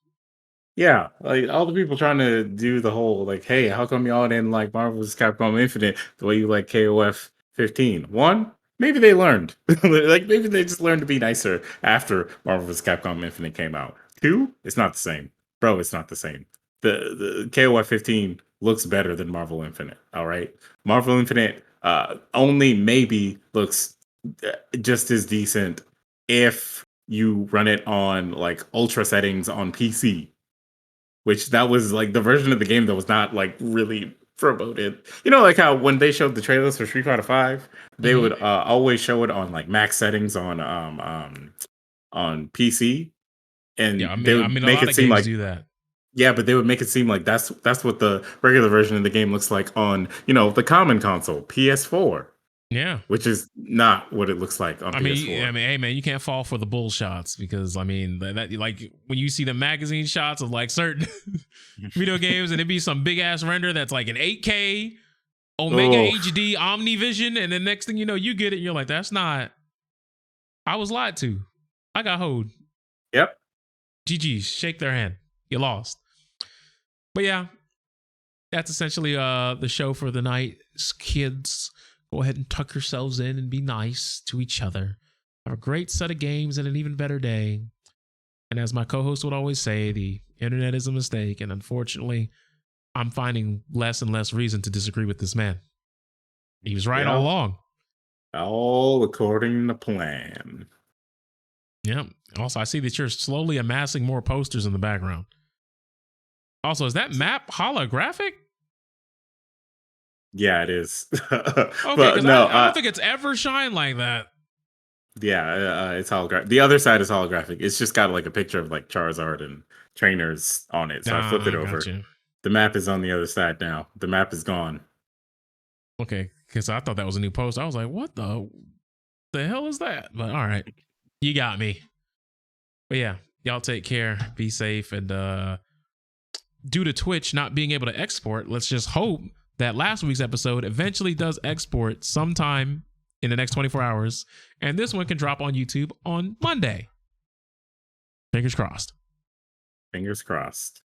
Yeah, like all the people trying to do the whole like, hey, how come y'all didn't like Marvel vs. Capcom Infinite the way you like KOF 15? One, maybe they learned. Like maybe they just learned to be nicer after Marvel vs. Capcom Infinite came out. 2, it's not the same. Bro, it's not the same. The KOF 15 looks better than Marvel Infinite. All right. Marvel Infinite only maybe looks just as decent if you run it on like ultra settings on PC, which that was like the version of the game that was not like really promoted. You know, like how when they showed the trailers for Street Fighter Five, they Mm-hmm. would always show it on like max settings on PC, Yeah, and I they mean, would a make lot it of seem games like, do that. yeah, but they would make it seem like that's what the regular version of the game looks like on, you know, the common console, PS4, Yeah. which is not what it looks like on PS4. Hey man, you can't fall for the bull shots because I mean that like when you see the magazine shots of like certain video games and it be some big ass render that's like an 8K Omega Oh, HD Omnivision, and then next thing you know, you get it, and you're like, that's not. I was lied to. I got hoed. yep. GG's, shake their hand. You lost. But yeah, that's essentially the show for the night. Kids, go ahead and tuck yourselves in and be nice to each other. Have a great set of games and an even better day. And as my co-host would always say, the internet is a mistake, and unfortunately, I'm finding less and less reason to disagree with this man. He was right all Yeah. along. All according to plan. Yeah. Also, I see that you're slowly amassing more posters in the background. Also, is that map holographic? Yeah, it is. Okay, But because no, I don't think it's ever shined like that. yeah, it's holographic. The other side is holographic. It's just got like a picture of like Charizard and trainers on it. So I flipped it Nah, over. gotcha. The map is on the other side now. The map is gone. Okay, because I thought that was a new post. I was like, what the hell is that? But all right, you got me. But yeah, y'all take care, be safe, and due to Twitch not being able to export, let's just hope that last week's episode eventually does export sometime in the next 24 hours, and this one can drop on YouTube on Monday. Fingers crossed. Fingers crossed.